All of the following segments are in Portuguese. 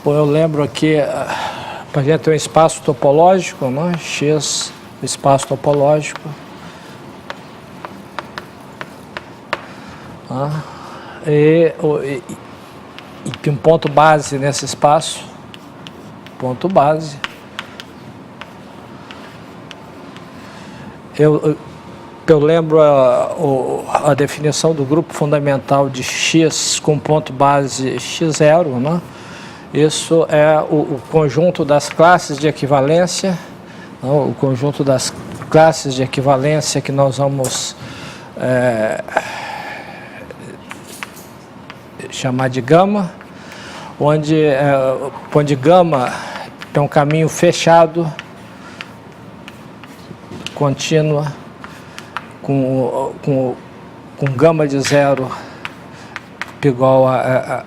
Bom, eu lembro aqui, para a gente ter um espaço topológico, né? X, espaço topológico. E um ponto base nesse espaço, ponto base. Eu lembro a definição do grupo fundamental de X com ponto base x0, né? Isso é o conjunto das classes de equivalência, não? O conjunto das classes de equivalência que nós vamos chamar de gama, onde gama é um caminho fechado, contínua, com gama de 0 igual a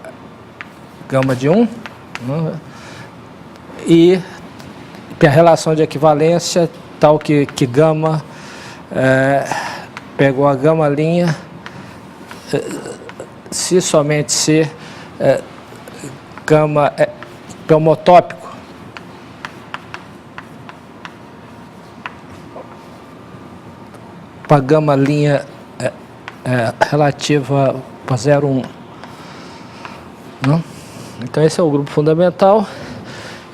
gama de 1, né? E a relação de equivalência tal que gama pegou a gama linha, se somente se gama é homotópico, para gama linha relativa a 0, 1. Não? Então esse é o grupo fundamental.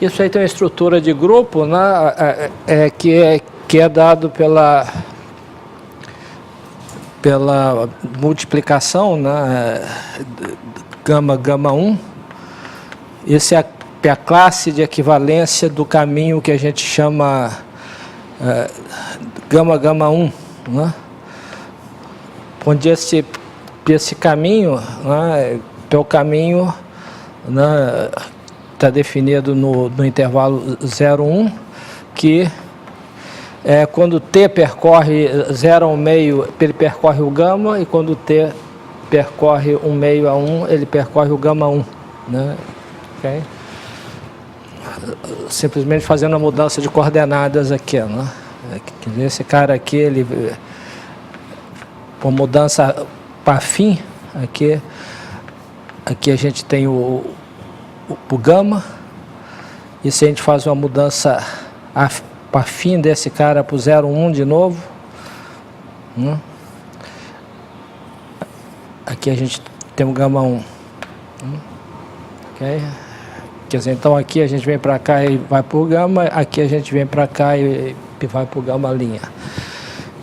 Isso aí tem uma estrutura de grupo, né, que é dado pela multiplicação, né, gama 1. Essa é a classe de equivalência do caminho que a gente chama gama 1, né? Onde esse caminho, né, é o caminho, né, está definido no intervalo 0, 1, que quando T percorre 0 a 1 meio, ele percorre o gama, e quando T percorre 1 meio a 1, ele percorre o gama 1, né? Okay? Simplesmente fazendo a mudança de coordenadas aqui, né? Esse cara aqui, ele, por mudança para fim, aqui a gente tem o gama, e se a gente faz uma mudança para fim desse cara para o 0, 1 de novo, né? Aqui a gente tem o gama 1. Okay? Quer dizer, então aqui a gente vem para cá e vai para o gama, aqui a gente vem para cá e vai para o gama linha.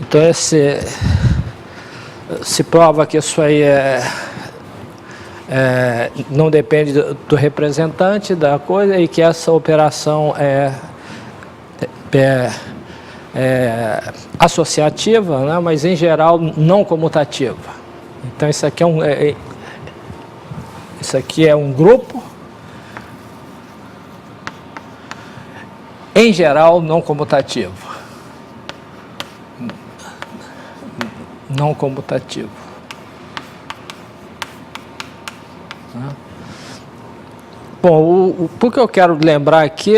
Então se prova que isso aí não depende do representante da coisa, e que essa operação é associativa, né, mas em geral não comutativa. Então isso aqui é um grupo, em geral não comutativo. Não comutativo. Bom, o que eu quero lembrar aqui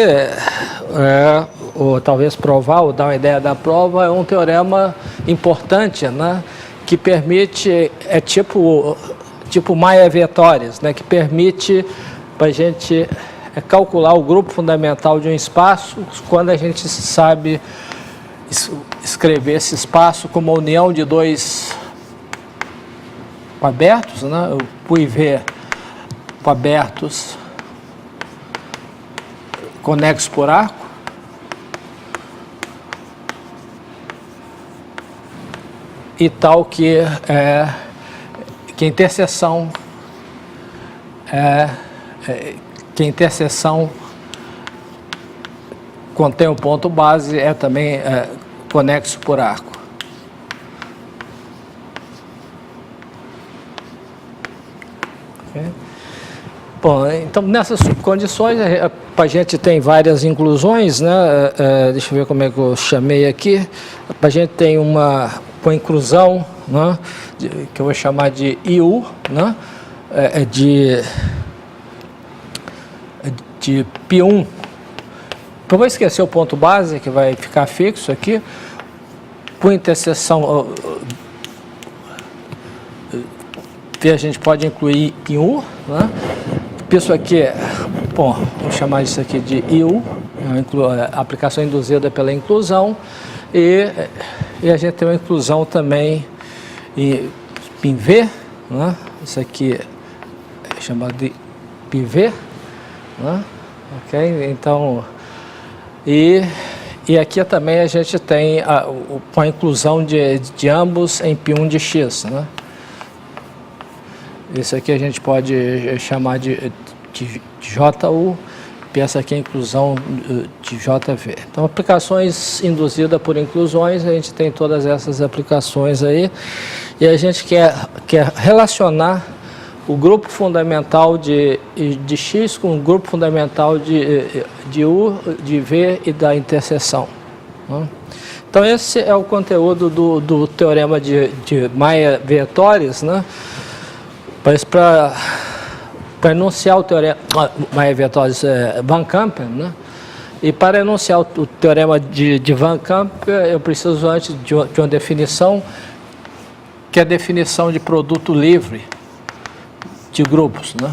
ou talvez provar, ou dar uma ideia da prova, é um teorema importante, né, que permite, tipo Maia-Vetores, né, que permite para a gente calcular o grupo fundamental de um espaço quando a gente sabe escrever esse espaço como a união de dois abertos, né, o IV abertos conexos por arco, e tal que a interseção contém o ponto base, também conexo por arco. Okay. Bom, então nessas condições a gente tem várias inclusões, né? Deixa eu ver como é que eu chamei aqui. A gente tem uma inclusão, né, que eu vou chamar de IU, né, de π1. Eu vou esquecer o ponto base, que vai ficar fixo aqui, por interseção, a gente pode incluir π1, né? Isso aqui Bom, vamos chamar isso aqui de IU, aplicação induzida pela inclusão, e a gente tem uma inclusão também em V, né? Isso aqui é chamado de PV, né? Ok? Então, e aqui também a gente tem a inclusão de ambos em P1 de X, né? Isso aqui a gente pode chamar de JU, e essa aqui é a inclusão de JV. Então, aplicações induzidas por inclusões, a gente tem todas essas aplicações aí, e a gente quer relacionar o grupo fundamental de X com o grupo fundamental de U, de V e da interseção, né? Então, esse é o conteúdo do teorema de Mayer-Vietoris, né? Para enunciar o teorema Mayer-Vietoris Van Kampen, né? E para enunciar o teorema de Van Kampen, eu preciso antes de uma definição, que é a definição de produto livre de grupos, né?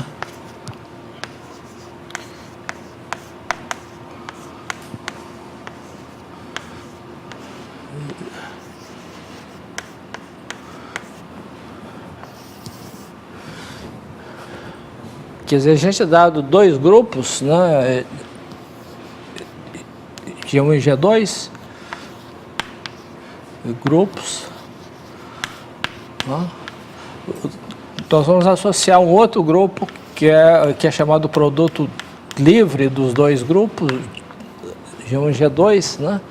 Quer dizer, a gente é dado dois grupos, né, G1 e G2, grupos, né? Nós vamos associar um outro grupo que é chamado produto livre dos dois grupos, G1 e G2, né?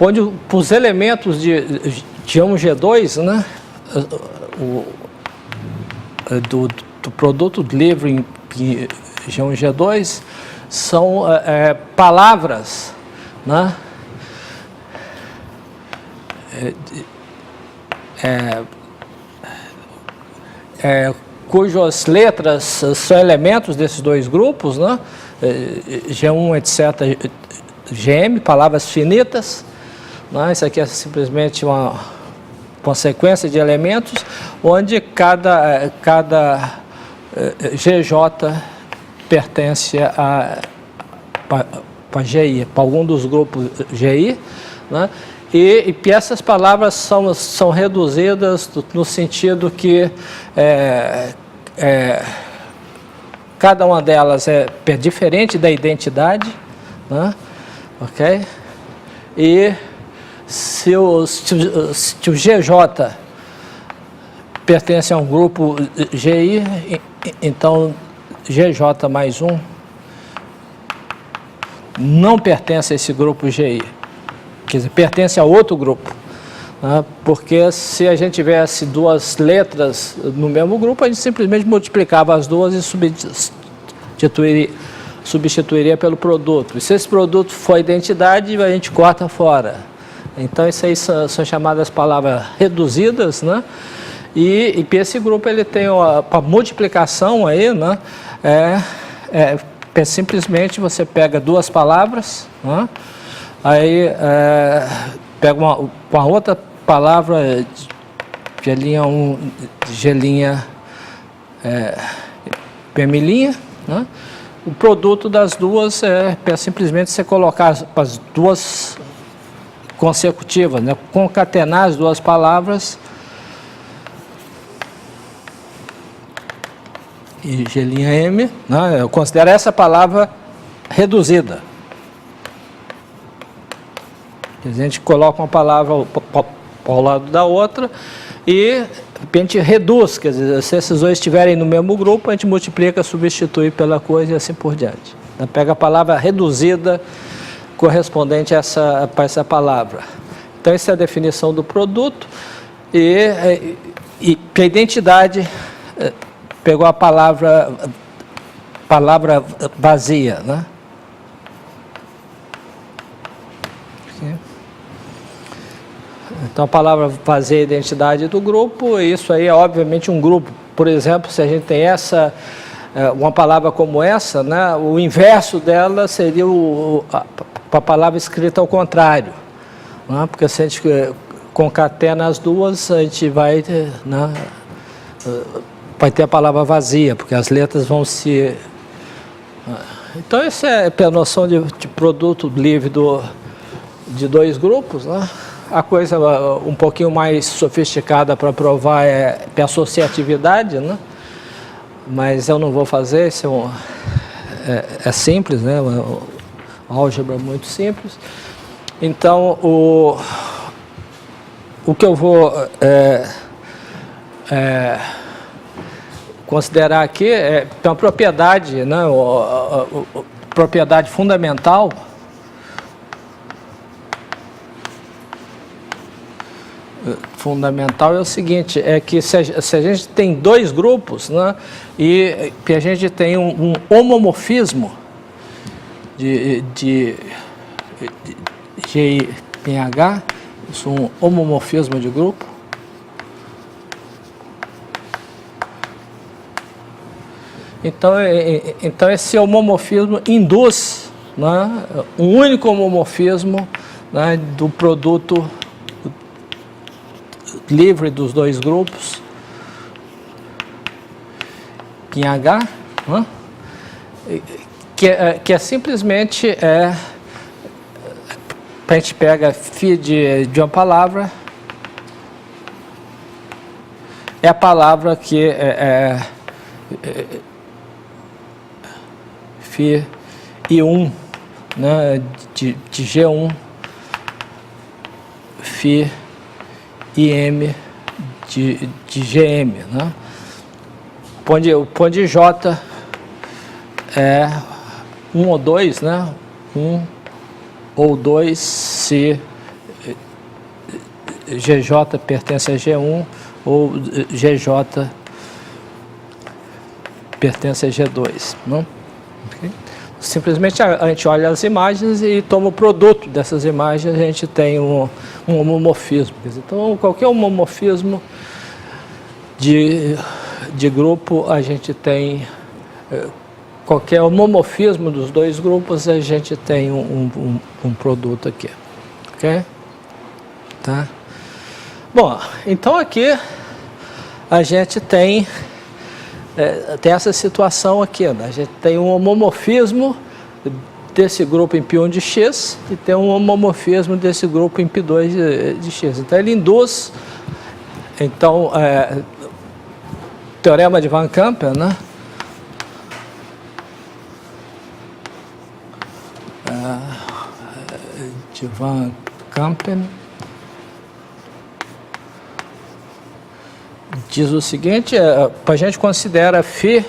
Onde os elementos de G1 e G2, né, do produto livre em G1 e G2 são palavras, né, cujas letras são elementos desses dois grupos, né, G1, etc., GM, palavras finitas, né, isso aqui é simplesmente uma sequência de elementos, onde cada GJ pertence para GI, para algum dos grupos GI, né? E essas palavras são reduzidas no sentido que cada uma delas é diferente da identidade, né? Ok? E se o GJ pertence a um grupo GI, então GJ mais um não pertence a esse grupo GI, quer dizer, pertence a outro grupo, né? Porque se a gente tivesse duas letras no mesmo grupo, a gente simplesmente multiplicava as duas e substituiria pelo produto. E se esse produto for identidade, a gente corta fora. Então, isso aí são chamadas palavras reduzidas, né? E esse grupo ele tem a multiplicação aí, né? Simplesmente você pega duas palavras, né? Aí pega uma outra palavra de linha 1, de linha P', né? O produto das duas é simplesmente você colocar as duas consecutivas, né? Concatenar as duas palavras e G', né? Eu considero essa palavra reduzida. A gente coloca uma palavra ao lado da outra e a gente reduz, quer dizer, se esses dois estiverem no mesmo grupo, a gente multiplica, substitui pela coisa e assim por diante. Então, pega a palavra reduzida correspondente a essa palavra. Então, essa é a definição do produto e a identidade pegou a palavra vazia, né? Então, a palavra vazia é a identidade do grupo, e isso aí é obviamente um grupo. Por exemplo, se a gente tem uma palavra como essa, né, o inverso dela seria a palavra escrita ao contrário, né, porque se a gente concatena as duas, a gente vai, né, vai ter a palavra vazia, porque as letras vão se... Então, essa é a noção de produto livre de dois grupos, né? A coisa um pouquinho mais sofisticada para provar é associatividade, né? Mas eu não vou fazer, isso é simples, né? Uma álgebra muito simples. Então, o que eu vou considerar aqui é uma propriedade, né? Propriedade fundamental é o seguinte, é que se a gente tem dois grupos, né, e que a gente tem um homomorfismo de GPH, isso é um homomorfismo de grupo, então esse homomorfismo induz, né, um único homomorfismo, né, do produto livre dos dois grupos em H, né? que é simplesmente a gente pega φ de uma palavra, é a palavra que φ I1, né, de G1, φ IM de GM, né? O ponto de J é 1 ou 2, né? 1 ou 2 se GJ pertence a G1 ou GJ pertence a G2, né? Okay? Simplesmente a gente olha as imagens e toma o produto dessas imagens, a gente tem um homomorfismo. Então, qualquer homomorfismo de grupo, a gente tem... Qualquer homomorfismo dos dois grupos, a gente tem um produto aqui. Ok? Tá? Bom, então aqui a gente tem essa situação aqui, né? A gente tem um homomorfismo desse grupo em π1 de x e tem um homomorfismo desse grupo em π2 de x. Então ele induz, teorema de Van Kampen, né? De Van Kampen diz o seguinte, a gente considera φ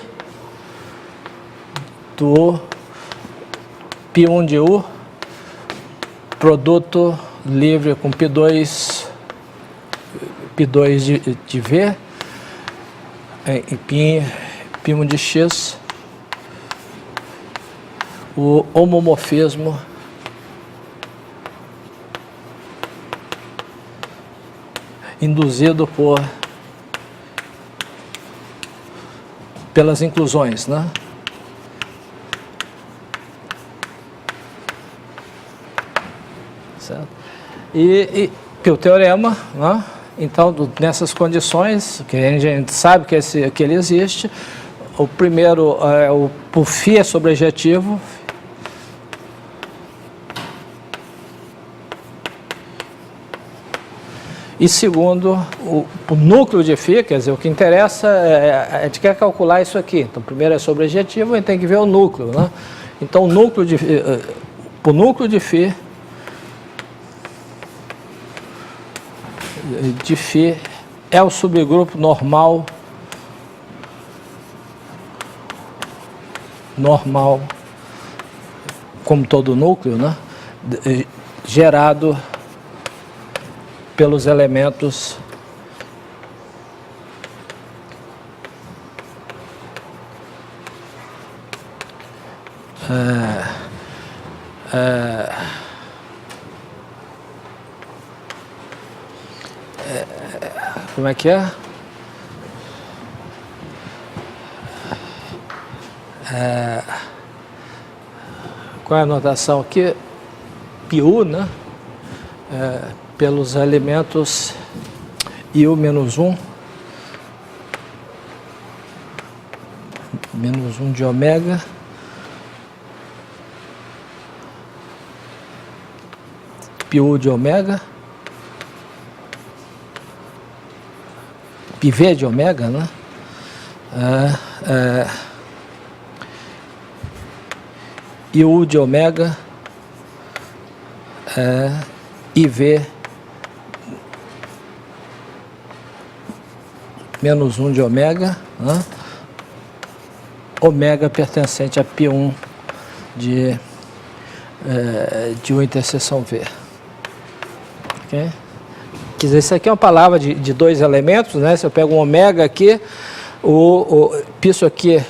do π1 de U produto livre com π2 de V em π1 de X, o homomorfismo induzido pelas inclusões, né? Certo? E pelo teorema, né? Então, nessas condições, que a gente sabe que ele existe, o primeiro, o φ é sobrejetivo, e segundo, o núcleo de φ, quer dizer, o que interessa, a gente quer calcular isso aqui. Então, primeiro é sobrejetivo, a gente tem que ver o núcleo, né? Então, o núcleo de φ é o subgrupo normal como todo núcleo, né? Gerado pelos elementos como é que é? Qual é a notação aqui? πu, né? Pelos elementos IU-1 menos 1 de ômega πu de ômega πv de ômega, né? E U de ômega IV menos 1 de ômega, né? Ômega pertencente a π1 de U interseção V. Okay? Quer dizer, isso aqui é uma palavra de dois elementos, né? Se eu pego um ômega aqui, isso aqui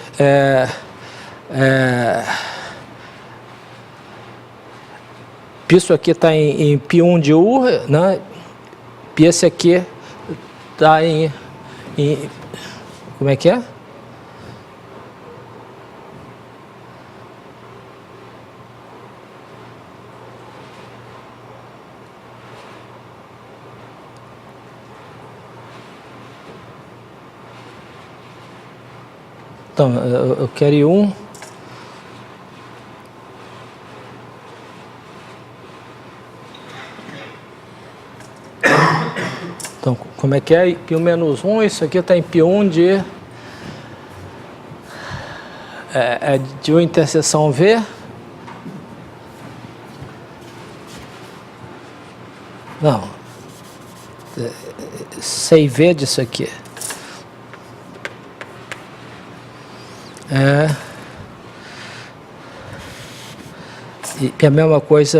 isso aqui está em π1 de U, né? E esse aqui está em como é que é? Então, eu quero I1. Então, como é que é? Π1 menos 1, isso aqui está em π1 de U interseção V. Não. CV disso aqui. E a mesma coisa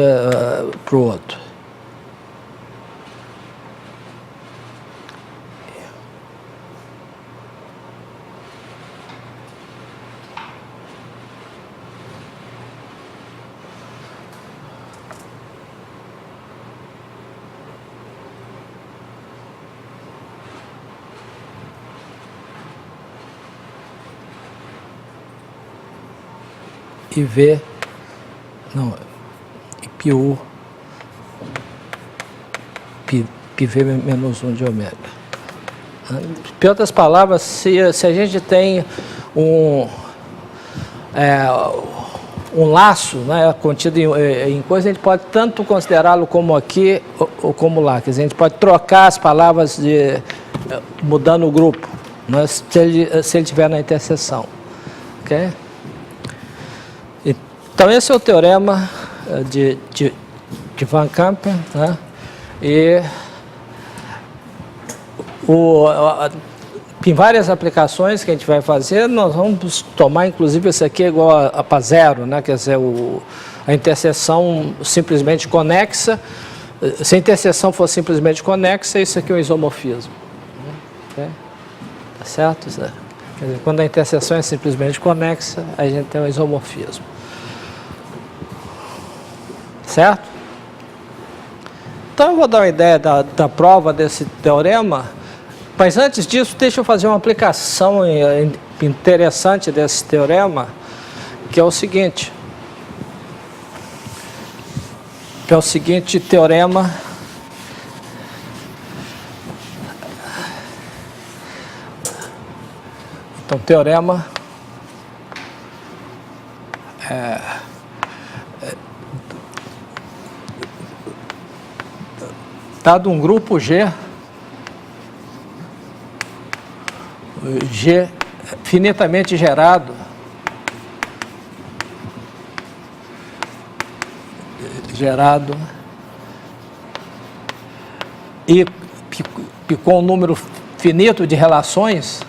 para o outro. E V, não, πU, πV menos 1 de ômega. Em outras palavras, se a gente tem um laço, né, contido em coisa, a gente pode tanto considerá-lo como aqui ou como lá. Quer dizer, a gente pode trocar as palavras mudando o grupo, né, se ele estiver na interseção. Okay? Então, esse é o teorema de Van Kampen, né? E em várias aplicações que a gente vai fazer, nós vamos tomar, inclusive, esse aqui é igual a zero, né? Quer dizer, a interseção simplesmente conexa. Se a interseção for simplesmente conexa, isso aqui é um isomorfismo. Okay? Tá certo? Quer dizer, quando a interseção é simplesmente conexa, a gente tem um isomorfismo. Certo? Então eu vou dar uma ideia da prova desse teorema, mas antes disso deixa eu fazer uma aplicação interessante desse teorema, que é o seguinte. Teorema então teorema dado um grupo G finitamente gerado, e com um número finito de relações,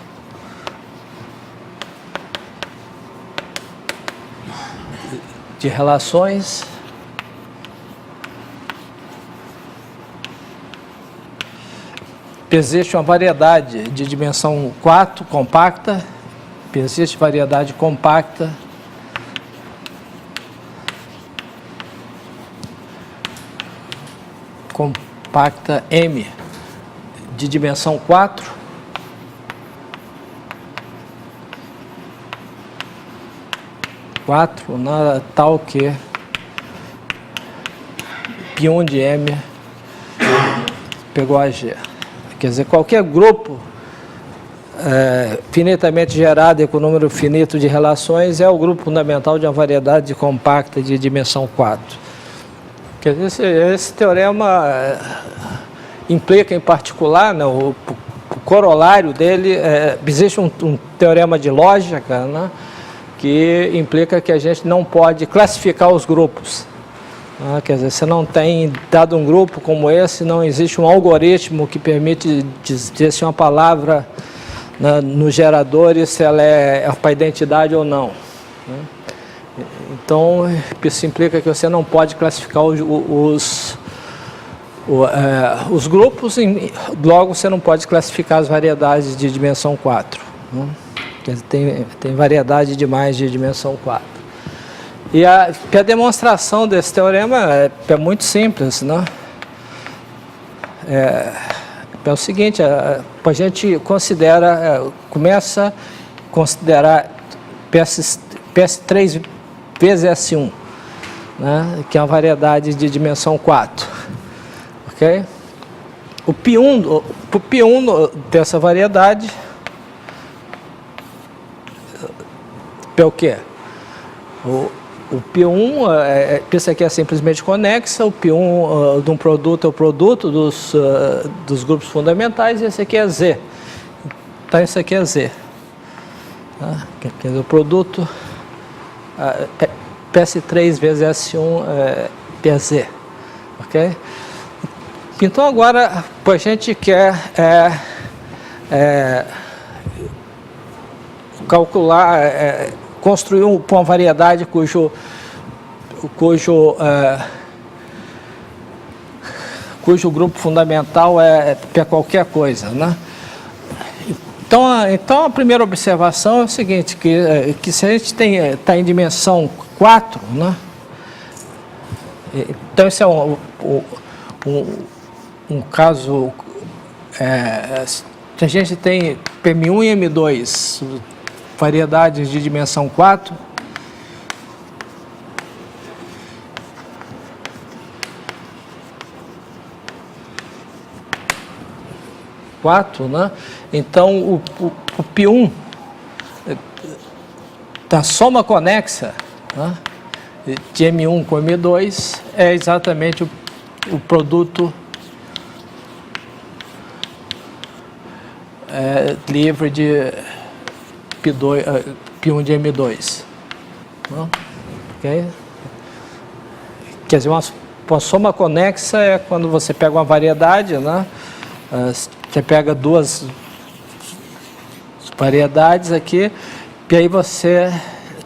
existe uma variedade de dimensão 4 compacta, existe variedade compacta M de dimensão 4 tal que π1 de M pegou a G. Quer dizer, qualquer grupo finitamente gerada e com número finito de relações é o grupo fundamental de uma variedade compacta de dimensão 4. Quer dizer, esse teorema implica em particular, né, o corolário dele, existe um teorema de lógica, né, que implica que a gente não pode classificar os grupos. Quer dizer, você não tem, dado um grupo como esse, não existe um algoritmo que permite dizer se uma palavra nos geradores, se ela é para identidade ou não. Então, isso implica que você não pode classificar os grupos, logo você não pode classificar as variedades de dimensão 4. Quer dizer, tem variedade demais de dimensão 4. E a demonstração desse teorema é muito simples, né? É o seguinte, a gente começa a considerar PS3 vezes S1, né? Que é uma variedade de dimensão 4. Ok? O P1 dessa variedade é o quê? O P1, isso aqui é simplesmente conexa, o P1 de um produto é o produto dos grupos fundamentais, e esse aqui é Z. Então, isso aqui é Z. Quer dizer, o produto PS3 vezes S1 é PZ. Ok? Então, agora, a gente quer calcular, construir uma variedade cujo grupo fundamental é qualquer coisa, né? Então a primeira observação é o seguinte, que se a gente está em dimensão 4, né? Então esse é um caso, se a gente tem PM1 e M2, variedades de dimensão 4, né? Então o P1 da soma conexa, né, de M1 com M2 é exatamente o produto livre de P1 de M2. Okay? Quer dizer, uma soma conexa é quando você pega uma variedade, né? Você pega duas variedades aqui, e aí você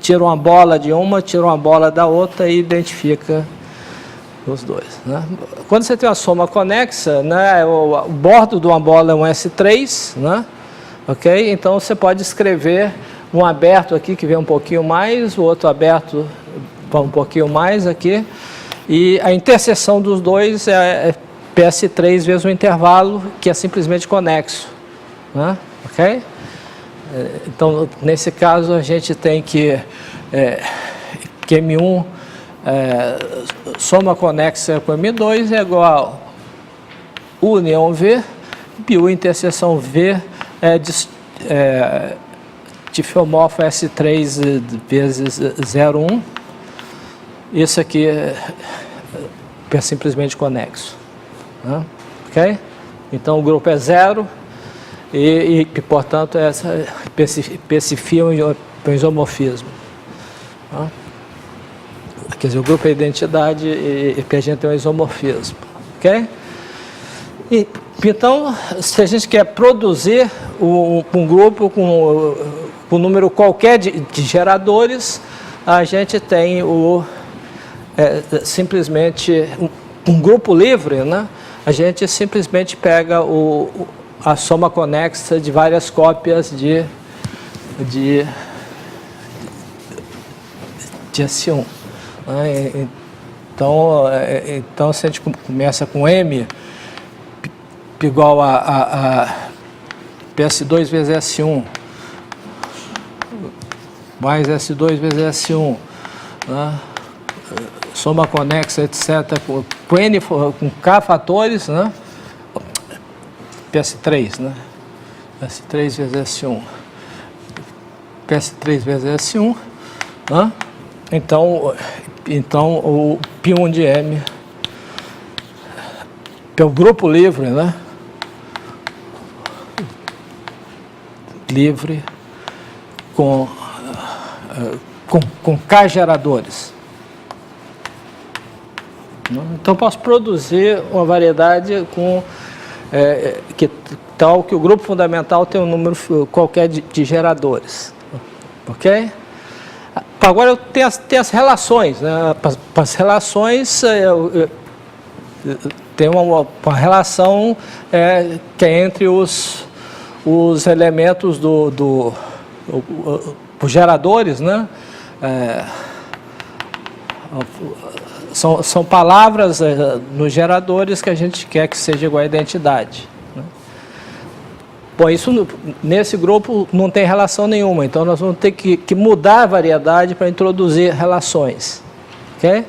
tira uma bola de uma, tira uma bola da outra e identifica os dois. Né? Quando você tem uma soma conexa, né, o bordo de uma bola é um S3, né? Ok? Então você pode escrever um aberto aqui que vem um pouquinho mais, o outro aberto um pouquinho mais aqui, e a interseção dos dois é PS3 vezes o intervalo, que é simplesmente conexo. Né? Ok? Então, nesse caso, a gente tem que M1 soma conexa com M2 é igual a união V, P1 interseção V difiomorfo S3 vezes 0,1. Isso aqui é simplesmente conexo. Né? Ok? Então o grupo é 0 e portanto, especifica um isomorfismo. Né? Quer dizer, o grupo é identidade e a gente tem um isomorfismo. Ok? Então, se a gente quer produzir um grupo com um número qualquer de geradores, a gente tem simplesmente um grupo livre, né? A gente simplesmente pega a soma conexa de várias cópias de S1. Né? Então, se a gente começa com M igual a PS2 vezes S1 mais S2 vezes S1, né? Soma conexa, etc., com N, com K fatores, né? PS3, né? S3 vezes S1, PS3 vezes S1, né? Então o π1 de M, que é o grupo livre, né? Livre com K geradores. Então, posso produzir uma variedade com tal que o grupo fundamental tem um número qualquer de geradores. Ok? Agora eu tenho as relações. Né? Para as relações, tem uma relação que é entre os elementos os geradores, né? São palavras nos geradores que a gente quer que seja igual à identidade. Né? Bom, isso nesse grupo não tem relação nenhuma, então nós vamos ter que mudar a variedade para introduzir relações. Ok?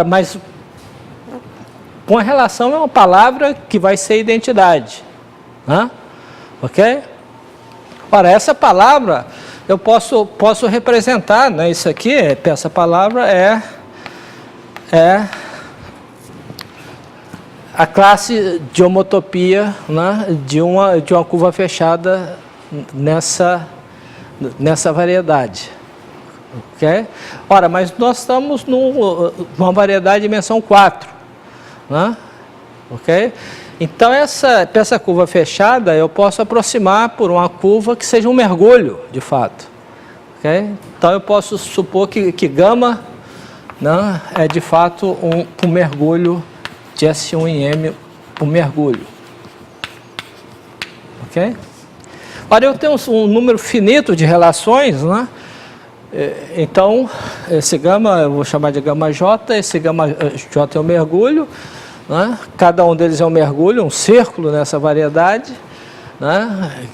Mas com a relação é uma palavra que vai ser identidade. Né? Ok? Ora, essa palavra eu posso representar, né? Isso aqui, essa palavra é a classe de homotopia, né? de uma curva fechada nessa variedade. Ok? Ora, mas nós estamos numa variedade de dimensão 4. Né? Ok? Então, essa curva fechada eu posso aproximar por uma curva que seja um mergulho, de fato. Okay? Então, eu posso supor que gama, né, é de fato um mergulho de S1 em M, um mergulho. Ok? Ora, eu tenho um número finito de relações, né? Então, esse gama, eu vou chamar de gama J, esse gama J é o mergulho. Né? Cada um deles é um mergulho, um círculo nessa variedade, né?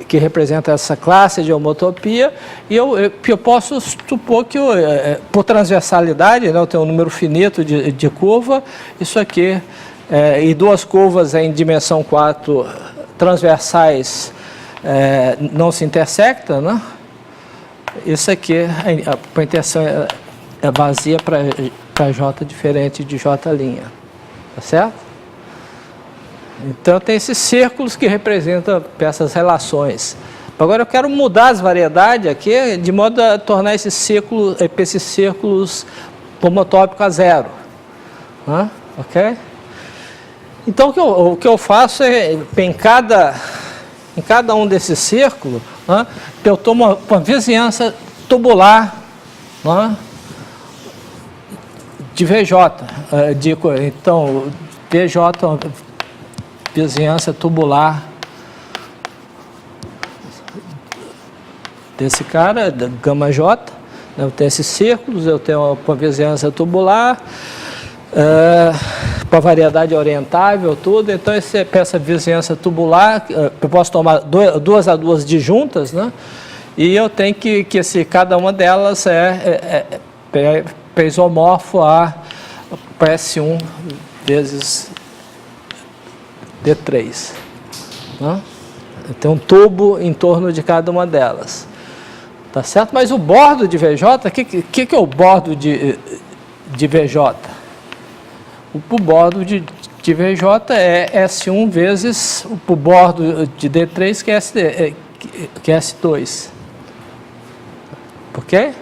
Que representa essa classe de homotopia, e eu posso supor que, por transversalidade, né, eu tenho um número finito de curva, isso aqui, e duas curvas em dimensão 4 transversais não se intersectam, né? Isso aqui, a interseção é vazia para J diferente de J'. Tá certo? Então, tem esses círculos que representam essas relações. Agora, eu quero mudar as variedades aqui, de modo a tornar esses círculos homotópicos a zero. Né? Ok? Então, o que eu faço é, em cada um desses círculos, né, eu tomo uma vizinhança tubular, né, de VJ. Então, VJ é uma vizinhança tubular desse cara, gama J. Eu tenho esses círculos, eu tenho uma vizinhança tubular, para variedade orientável, tudo. Então, essa vizinhança tubular, eu posso tomar duas a duas disjuntas, né? E eu tenho que cada uma delas é isomorfo a S1 vezes D3. Né? Eu tenho um tubo em torno de cada uma delas. Tá certo? Mas o bordo de VJ, o que é o bordo de VJ? O bordo de VJ é S1 vezes o bordo de D3, que é S2. Ok?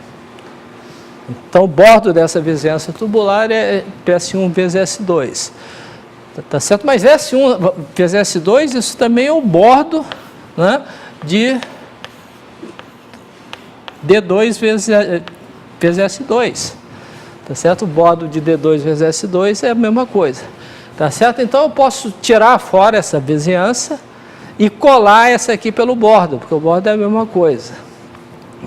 Então, o bordo dessa vizinhança tubular é S1 vezes S2. Tá certo? Mas S1 vezes S2, isso também é o bordo, né, de D2 vezes S2. Tá certo? O bordo de D2 vezes S2 é a mesma coisa. Tá certo? Então, eu posso tirar fora essa vizinhança e colar essa aqui pelo bordo, porque o bordo é a mesma coisa.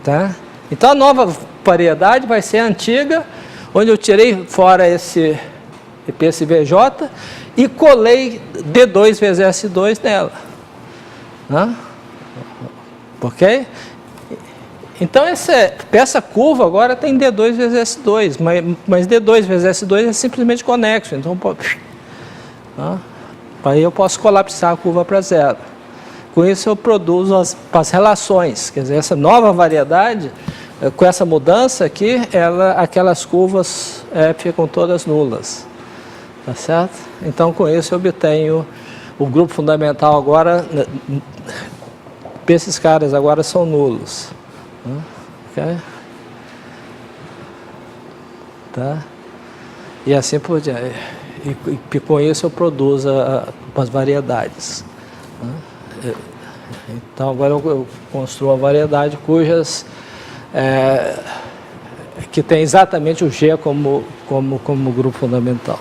Tá? Então, a nova variedade vai ser a antiga, onde eu tirei fora esse VJ e colei D2 vezes S2 nela. Né? Ok? Então, essa curva agora tem D2 vezes S2, mas D2 vezes S2 é simplesmente conexo. Então, Aí eu posso colapsar a curva para zero. Com isso eu produzo as relações, quer dizer, essa nova variedade, com essa mudança aqui, aquelas curvas ficam todas nulas, tá certo? Então com isso eu obtenho o grupo fundamental agora, esses caras agora são nulos, ok? Tá? E assim por diante. E com isso eu produzo as variedades. Então agora eu construo uma variedade cujas que tem exatamente o G como grupo fundamental.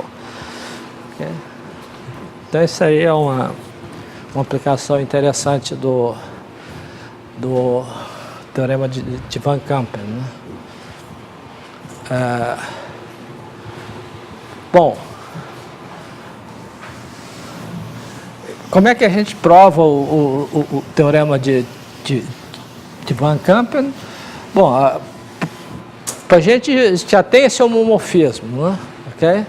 Okay? Então isso aí é uma aplicação interessante do teorema de Van Kampen, né? Bom, como é que a gente prova o teorema de Van Kampen? Bom, a gente já tem esse homomorfismo, né? Ok?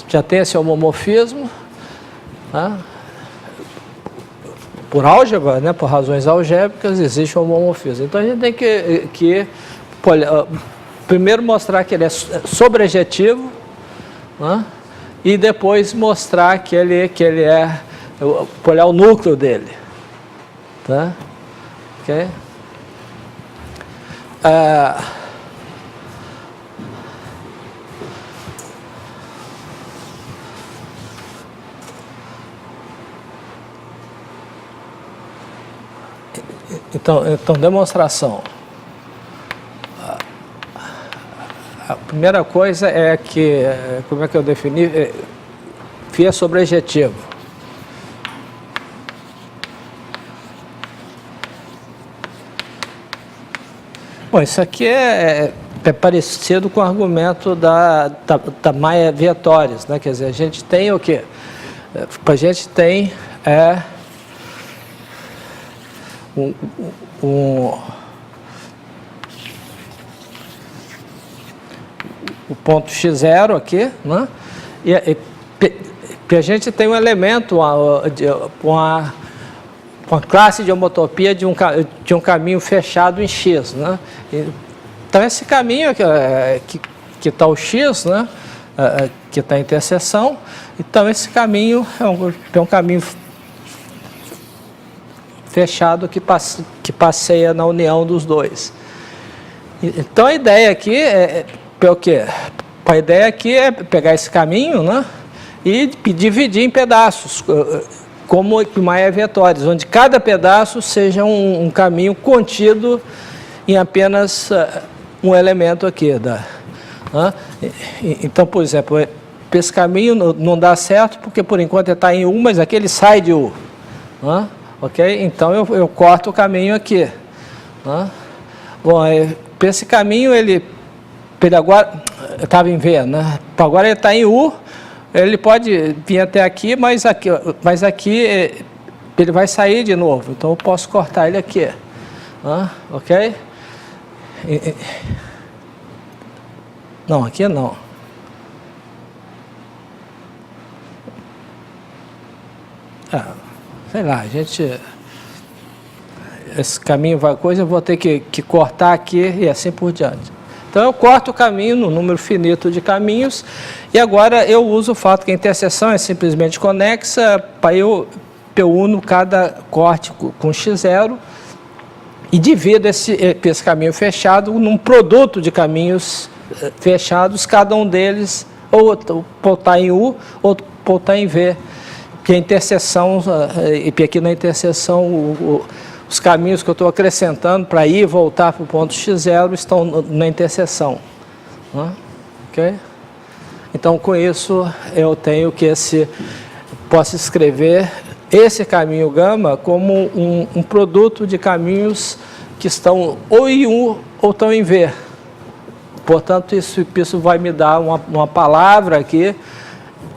Já tem esse homomorfismo, né? Por álgebra, né? Por razões algébricas, existe um homomorfismo. Então a gente tem que primeiro mostrar que ele é sobrejetivo, né? E depois mostrar que ele olhar o núcleo dele, tá? Ok? Então demonstração. A primeira coisa é que, como é que eu defini? Φ é sobrejetivo. Bom, isso aqui é parecido com o argumento da Maia-Vietoris, né? Quer dizer, a gente tem o quê? A gente tem o ponto x0 aqui, né? E a gente tem um elemento, uma classe de homotopia de um caminho fechado em x, né? Então esse caminho que está o x, né? Que está a interseção, então esse caminho é um caminho fechado que passeia na união dos dois. Então a ideia aqui é o quê? A ideia aqui é pegar esse caminho, né? E dividir em pedaços, como Maia-Vietoris, onde cada pedaço seja um caminho contido em apenas um elemento aqui. Então, por exemplo, esse caminho não dá certo porque por enquanto ele está em U, mas aqui ele sai de U. Ok? Então eu corto o caminho aqui. Bom, esse caminho ele agora estava em V, né? Agora ele está em U. Ele pode vir até aqui, mas aqui ele vai sair de novo. Então eu posso cortar ele aqui. Ok? Não, aqui não. Sei lá, esse caminho vai coisa, eu vou ter que cortar aqui e assim por diante. Então eu corto o caminho no número finito de caminhos e agora eu uso o fato que a interseção é simplesmente conexa para eu uno cada corte com x0 e divido esse caminho fechado num produto de caminhos fechados, cada um deles ou está em U ou está em V, que a interseção, e aqui na interseção os caminhos que eu estou acrescentando para ir e voltar para o ponto x0 estão na interseção. Ok? Então, com isso, eu tenho que posso escrever esse caminho gama como um produto de caminhos que estão ou em U ou estão em V. Portanto, isso vai me dar uma palavra aqui,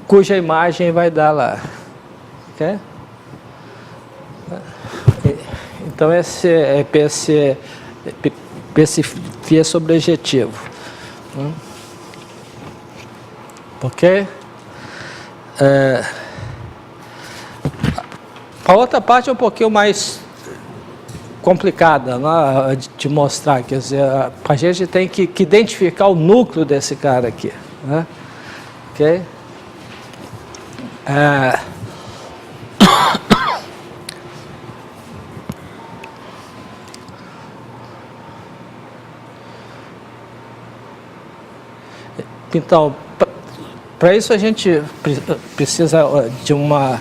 cuja imagem vai dar lá. Ok? Então, esse φ é sobrejetivo. Ok? A outra parte é um pouquinho mais complicada, né, de mostrar, quer dizer, a gente tem que identificar o núcleo desse cara aqui, né? Ok? Então, para isso a gente precisa de uma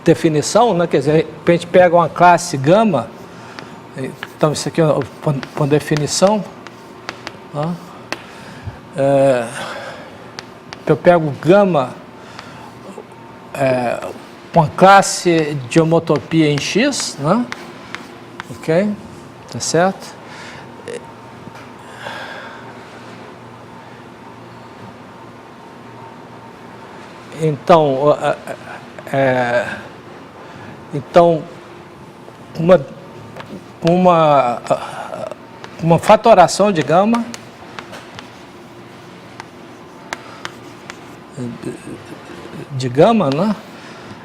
definição, né? Quer dizer, a gente pega uma classe gama, então isso aqui é uma definição, né? Eu pego gama, uma classe de homotopia em X, né? Ok? Tá certo? Então, uma fatoração de gama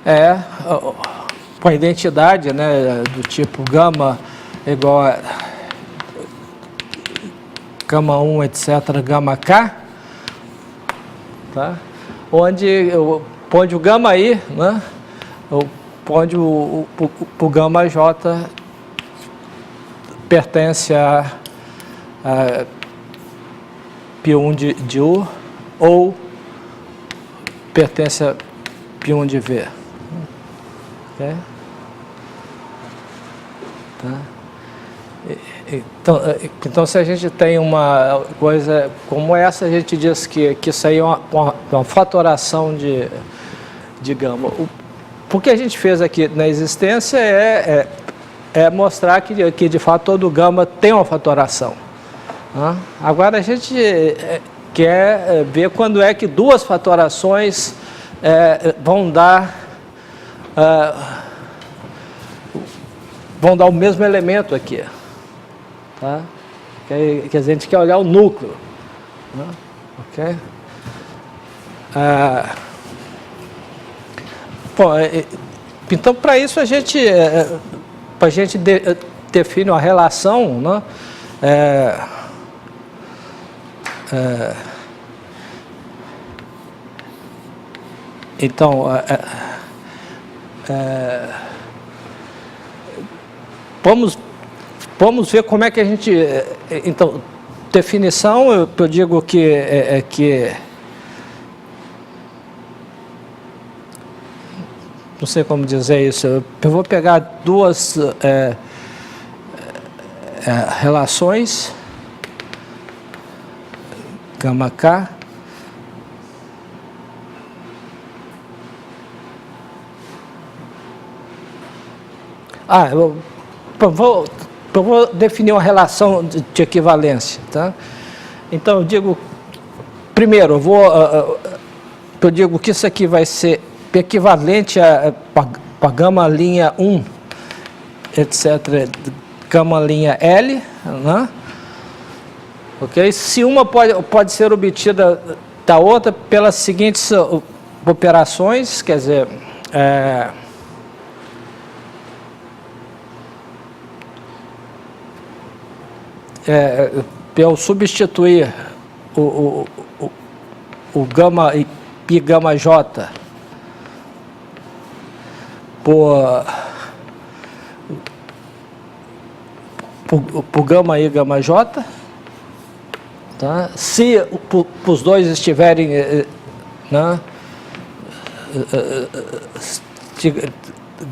né, com a identidade, né, do tipo gama igual a gama 1, etc., gama K, tá? Onde o gama I, né, onde o gama J pertence a P1 de U ou pertence a P1 de V. Okay? Tá? Então, se a gente tem uma coisa como essa, a gente diz que isso aí é uma fatoração de gama. O que a gente fez aqui na existência é mostrar que de fato todo gama tem uma fatoração. Tá? Agora a gente quer ver quando é que duas fatorações vão dar o mesmo elemento aqui. Tá? Que a gente quer olhar o núcleo. Né? Ok? Bom, então, para isso, a gente define uma relação, né? Então, vamos ver como é que a gente... Então, definição, eu digo que não sei como dizer isso. Eu vou pegar duas relações, gama K, eu vou definir uma relação de equivalência, tá? Então, eu digo, primeiro, eu digo que isso aqui vai ser equivalente a gama linha 1, etc., gama linha L, né? Ok? Se uma pode ser obtida da outra pelas seguintes operações, quer dizer, eu substituir o gama I gama J por gama I gama J, tá? Se os dois estiverem, né,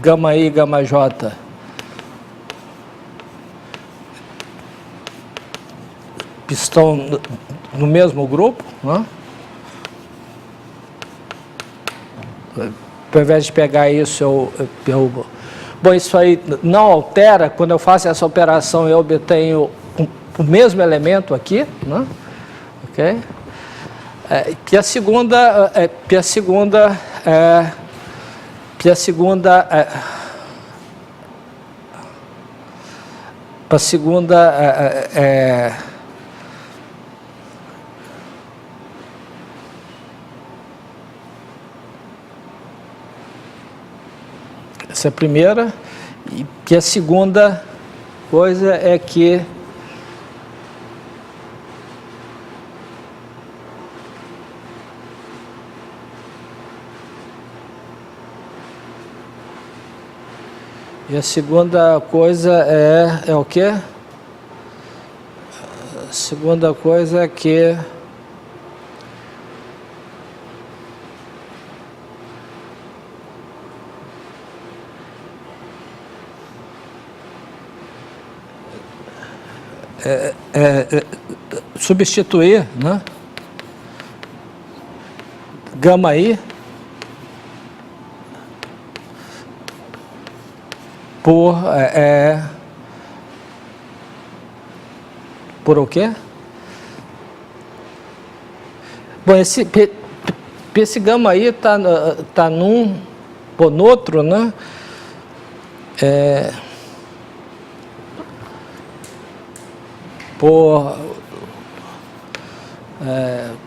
gama I gama J estão no mesmo grupo, né? Ao invés de pegar isso, bom, isso aí não altera, quando eu faço essa operação eu obtenho o mesmo elemento aqui, né? Ok? E a segunda Essa é a primeira. E que a segunda coisa é que é o quê? A segunda coisa é que substituir, né, gama I por o quê? Bom, esse gama I tá num ou no outro, né?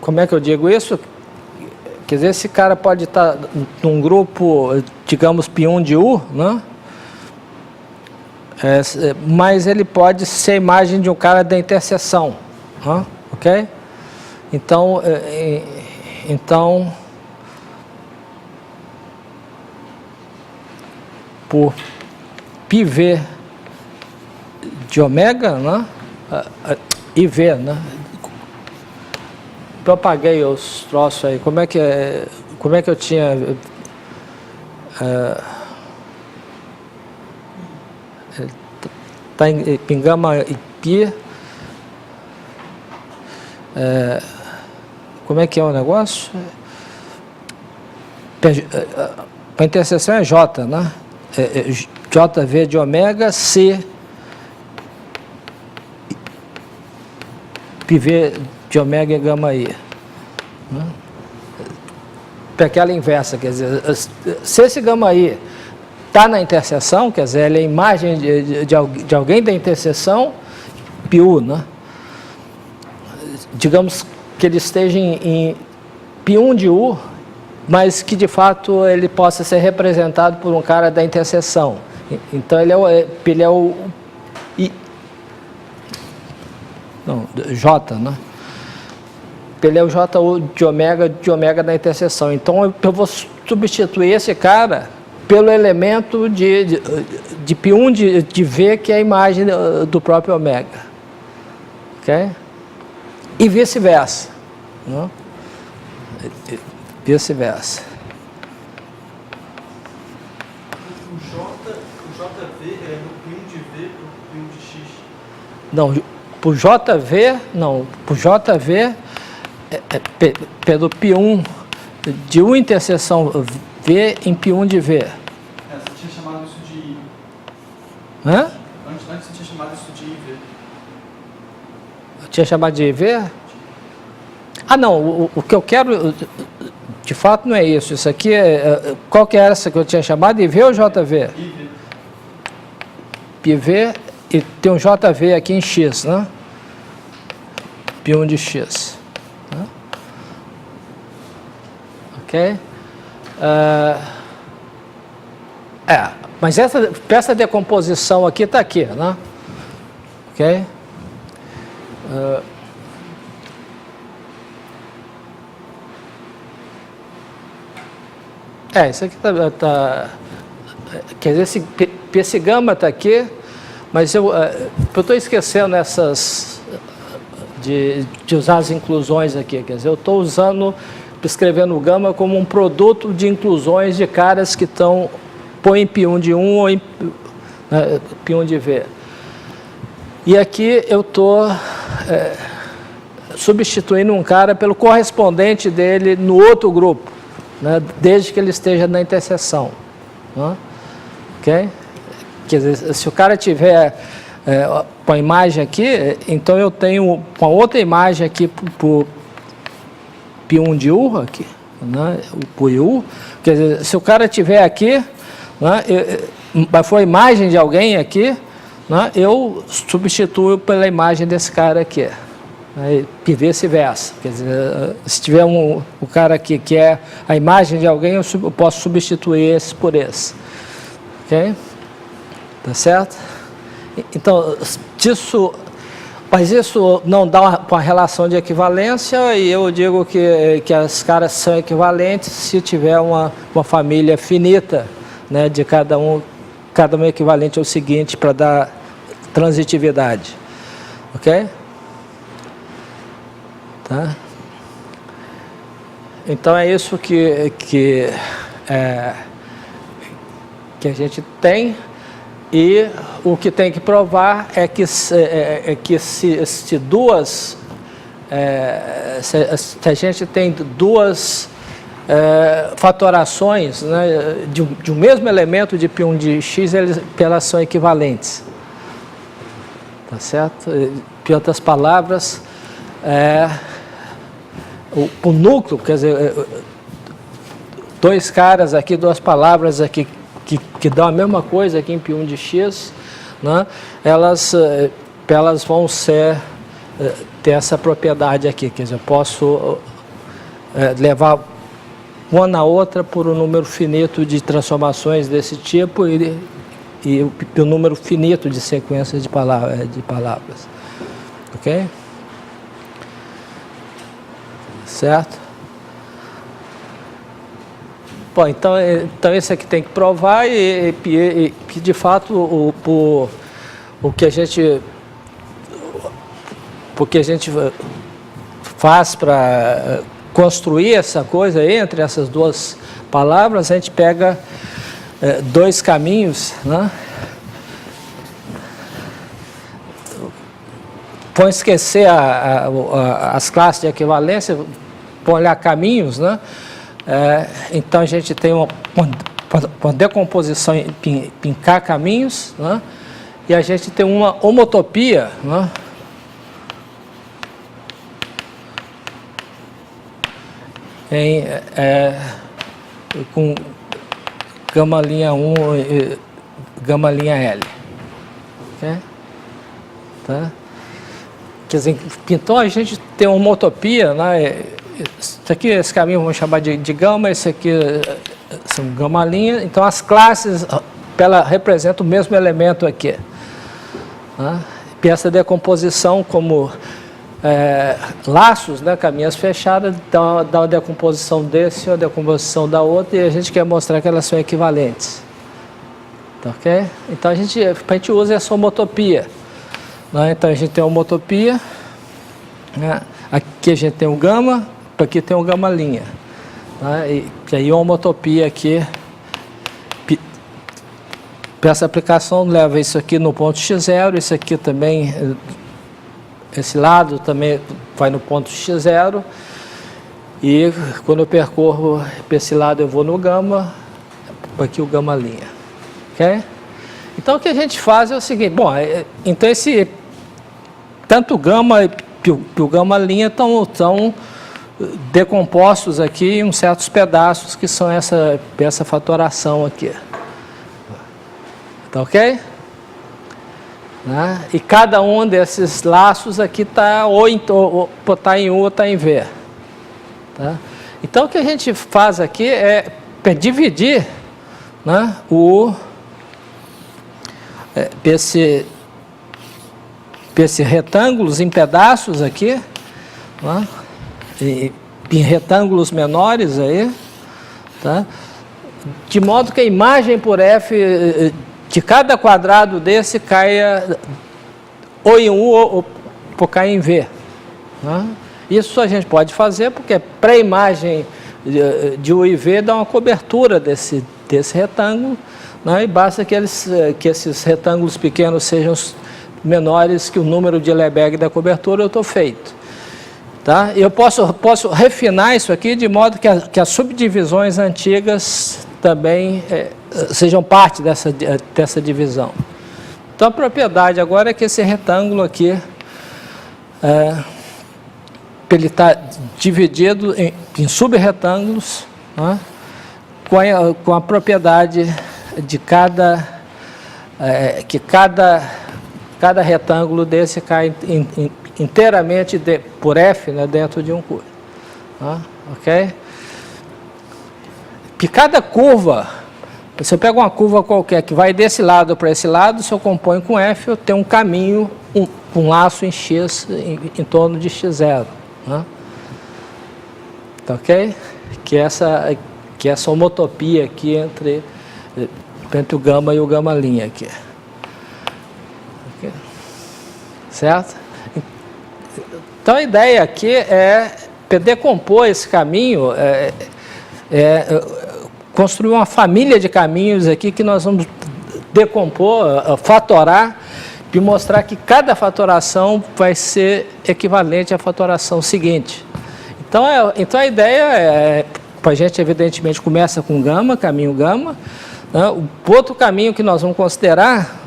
Como é que eu digo isso? Quer dizer, esse cara pode estar num grupo, digamos, π1 de U, né? Mas ele pode ser a imagem de um cara da interseção, né? Ok? Então, por πV de ômega, né? IV, né? Eu apaguei os troços aí. Como é que eu tinha tá em gama e π. Como é que é o negócio? A interseção é J, né? JV de ômega C πV de ômega e gama I. Né? Para aquela inversa, quer dizer, se esse gama I está na interseção, quer dizer, ele é a imagem de alguém da interseção, πU, né? Digamos que ele esteja em π1 de U, mas que de fato ele possa ser representado por um cara da interseção. Então ele é o J, né? Ele é o JU de ômega da interseção. Então eu vou substituir esse cara pelo elemento de π1 de V, que é a imagem do próprio ômega. Ok? E vice-versa. Né? Vice-versa. O JV é no π1 de V para o π1 de X? Não, por JV pelo π1 de U interseção V em π1 de V. Você tinha chamado isso de I. Hã? Antes você tinha chamado isso de IV. Eu tinha chamado de IV? Ah, não, o que eu quero, de fato, não é isso. Isso aqui qual que é essa que eu tinha chamado? IV ou JV? IV. IV, e tem um JV aqui em X, né? π1 de X. Né? Ok? Mas essa decomposição aqui está aqui, né? Ok? Isso aqui tá quer dizer, esse gama está aqui, mas eu estou esquecendo de usar as inclusões aqui. Quer dizer, eu estou escrevendo o gama como um produto de inclusões de caras que estão põe em π1 de 1 ou em π1 de V. E aqui eu estou substituindo um cara pelo correspondente dele no outro grupo, né, desde que ele esteja na interseção. Né? Ok? Quer dizer, se o cara tiver com a imagem aqui, então eu tenho uma outra imagem aqui por π1 de U, aqui, né, por U. Quer dizer, se o cara tiver aqui, né, for a imagem de alguém aqui, né, eu substituo pela imagem desse cara aqui. Né, e vice-versa. Quer dizer, se tiver o cara aqui que é a imagem de alguém, eu posso substituir esse por esse. Ok? Tá certo? Então, mas isso não dá uma relação de equivalência, e eu digo que as caras são equivalentes se tiver uma família finita, né, de cada um equivalente ao seguinte para dar transitividade. Ok? Tá? Então é isso que a gente tem. E o que tem que provar é que se a gente tem duas fatorações, né, de um mesmo elemento de π1 de x, elas são equivalentes. Tá certo? Em outras palavras, o núcleo, quer dizer, dois caras aqui, duas palavras aqui, que dão a mesma coisa aqui em π1 de x, né? Elas vão ter essa propriedade aqui, quer dizer, eu posso levar uma na outra por um número finito de transformações desse tipo e um número finito de sequências de palavras. Ok? Certo? Bom, então esse aqui tem que provar e de fato o que a gente faz para construir essa coisa entre essas duas palavras, a gente pega dois caminhos, né? Vão esquecer as classes de equivalência, vão olhar caminhos, né? Então a gente tem uma decomposição em K caminhos, né? E a gente tem uma homotopia, né? Com gama linha 1 e gama linha L. Okay? Tá? Quer dizer, então a gente tem uma homotopia, né? Esse caminho vamos chamar de gama, esse aqui são gama linha, então as classes representam o mesmo elemento aqui. Né? E essa decomposição como laços, né, caminhas fechadas, dá uma decomposição desse, uma decomposição da outra, e a gente quer mostrar que elas são equivalentes. Tá, ok? Então a gente usa essa homotopia. Né? Então a gente tem a homotopia, né? Aqui a gente tem o gama, aqui tem o gama linha. Né? E aí a homotopia aqui, para essa aplicação, leva isso aqui no ponto x0, isso aqui também, esse lado também vai no ponto x0, e quando eu percorro para esse lado eu vou no gama, aqui o gama linha. Ok? Então o que a gente faz é o seguinte, bom, então tanto o gama e o gama linha estão decompostos aqui em certos pedaços que são essa fatoração aqui. Tá ok? Né? E cada um desses laços aqui está ou tá em U ou está em V. Tá? Então o que a gente faz aqui é dividir, né, esse retângulos em pedaços aqui, né, em retângulos menores aí, tá? De modo que a imagem por F de cada quadrado desse caia ou em U ou caia em V. Né? Isso a gente pode fazer porque pré-imagem de U e V dá uma cobertura desse retângulo, né? E basta que esses retângulos pequenos sejam menores que o número de Lebesgue da cobertura, eu estou feito. Tá? Eu posso refinar isso aqui de modo que as subdivisões antigas também sejam parte dessa divisão. Então a propriedade agora é que esse retângulo aqui ele está dividido em subretângulos, né, com a propriedade de que cada retângulo desse cai inteiramente por F, né, dentro de um curso. Ok? Que cada curva Se eu pego uma curva qualquer que vai desse lado para esse lado, se eu componho com F, eu tenho um caminho, um laço em X, em torno de x0. Né? Tá ok? Que essa homotopia aqui entre o gama e o gama linha aqui. Okay. Certo? Então a ideia aqui é decompor esse caminho, construir uma família de caminhos aqui que nós vamos decompor, fatorar, e mostrar que cada fatoração vai ser equivalente à fatoração seguinte. Então a ideia a gente evidentemente começa com gama, caminho gama. Né? O outro caminho que nós vamos considerar,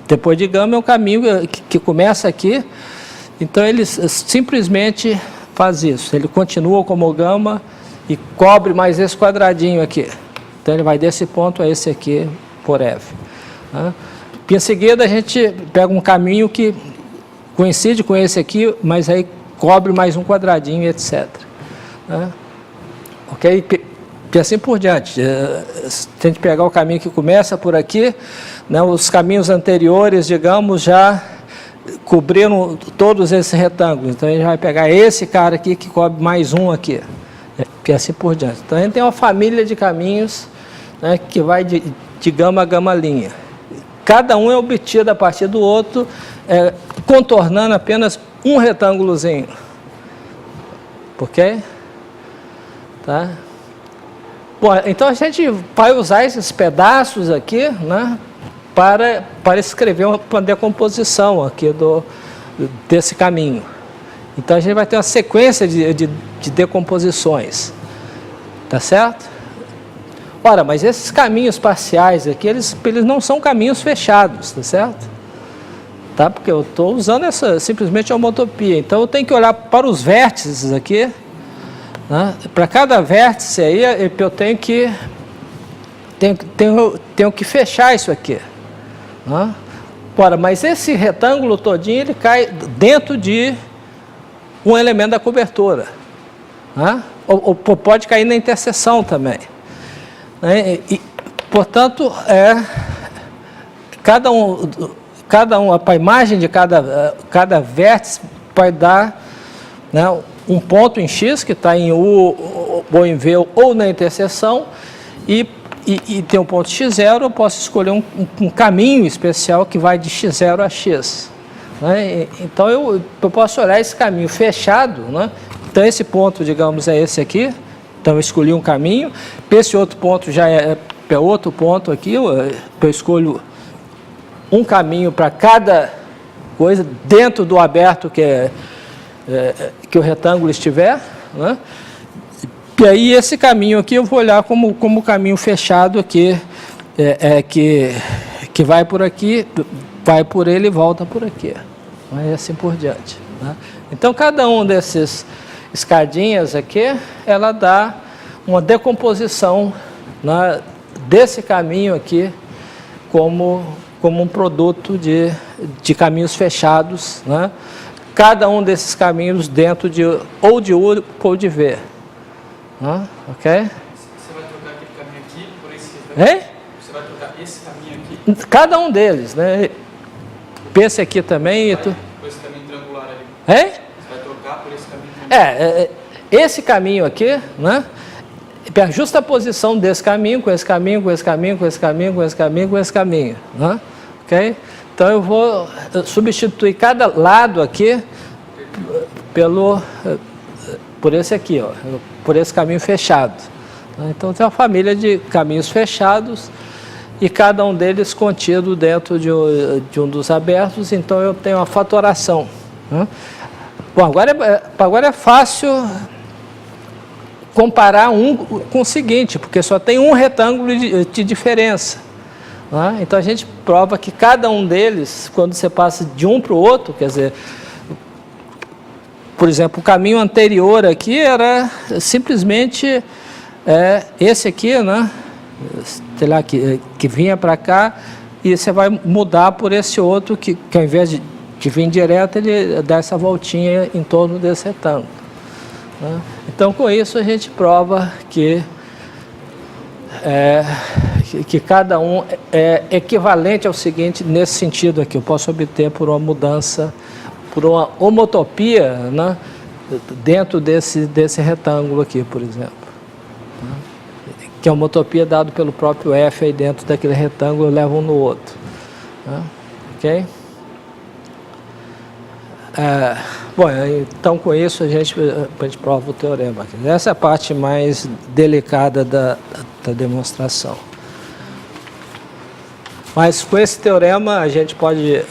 depois de gama, é um caminho que começa aqui. Então ele simplesmente faz isso, ele continua como gama e cobre mais esse quadradinho aqui. Então ele vai desse ponto a esse aqui por F. Né? E em seguida a gente pega um caminho que coincide com esse aqui, mas aí cobre mais um quadradinho, etc. Né? Ok? E assim por diante. Se a gente pegar o caminho que começa por aqui, né, os caminhos anteriores, digamos, já cobriram todos esses retângulos. Então a gente vai pegar esse cara aqui que cobre mais um aqui. E assim por diante. Então a gente tem uma família de caminhos, né, que vai de gama a gama linha. Cada um é obtido a partir do outro, contornando apenas um retângulozinho. Ok? Tá? Bom, então a gente vai usar esses pedaços aqui, né, para escrever uma decomposição aqui desse caminho. Então a gente vai ter uma sequência de decomposições. Tá certo? Ora, mas esses caminhos parciais aqui, eles não são caminhos fechados, tá certo? Tá? Porque eu estou usando simplesmente a homotopia. Então eu tenho que olhar para os vértices aqui. Né? Para cada vértice aí, eu tenho que fechar isso aqui. Né? Ora, mas esse retângulo todinho, ele cai dentro de um elemento da cobertura. Né? Ou pode cair na interseção também. Né? E, portanto, a imagem de cada vértice vai dar, né, um ponto em X, que está em U ou em V ou na interseção, e tem um ponto x0, eu posso escolher um caminho especial que vai de x0 a x. Né? Então eu posso olhar esse caminho fechado, né? Então esse ponto, digamos, é esse aqui, então eu escolhi um caminho, esse outro ponto já é outro ponto aqui, eu escolho um caminho para cada coisa dentro do aberto que o retângulo estiver, né? E aí esse caminho aqui eu vou olhar como caminho fechado aqui, que vai por aqui, vai por ele e volta por aqui. E assim por diante. Né? Então cada um desses escadinhas aqui, ela dá uma decomposição, né, desse caminho aqui como um produto de caminhos fechados, né? Cada um desses caminhos dentro ou de U ou de V. Ok? Você vai trocar aquele caminho aqui por esse caminho? Você vai trocar esse caminho aqui? Cada um deles, né? Esse aqui também. Por esse caminho triangular ali. Hein? Você vai trocar por esse caminho triangular. Esse caminho aqui, né? A justa posição desse caminho, com esse caminho, com esse caminho, com esse caminho, com esse caminho, com esse caminho. Né? Ok? Então eu vou substituir cada lado aqui por esse aqui, ó, por esse caminho fechado. Então tem uma família de caminhos fechados e cada um deles contido dentro de um dos abertos, então eu tenho uma fatoração. Né? Bom, agora é fácil comparar um com o seguinte, porque só tem um retângulo de diferença. Né? Então a gente prova que cada um deles, quando você passa de um para o outro, quer dizer, por exemplo, o caminho anterior aqui era simplesmente esse aqui, né? Sei lá, que vinha para cá, e você vai mudar por esse outro que ao invés de vir direto, ele dá essa voltinha em torno desse retângulo. Né? Então, com isso, a gente prova que que cada um é equivalente ao seguinte, nesse sentido aqui, eu posso obter por uma mudança, por uma homotopia, né, dentro desse retângulo aqui, por exemplo. Que é uma homotopia dada pelo próprio F aí dentro daquele retângulo, leva um no outro. Ok? Bom, então com isso a gente prova o teorema aqui. Essa é a parte mais delicada da demonstração. Mas com esse teorema a gente pode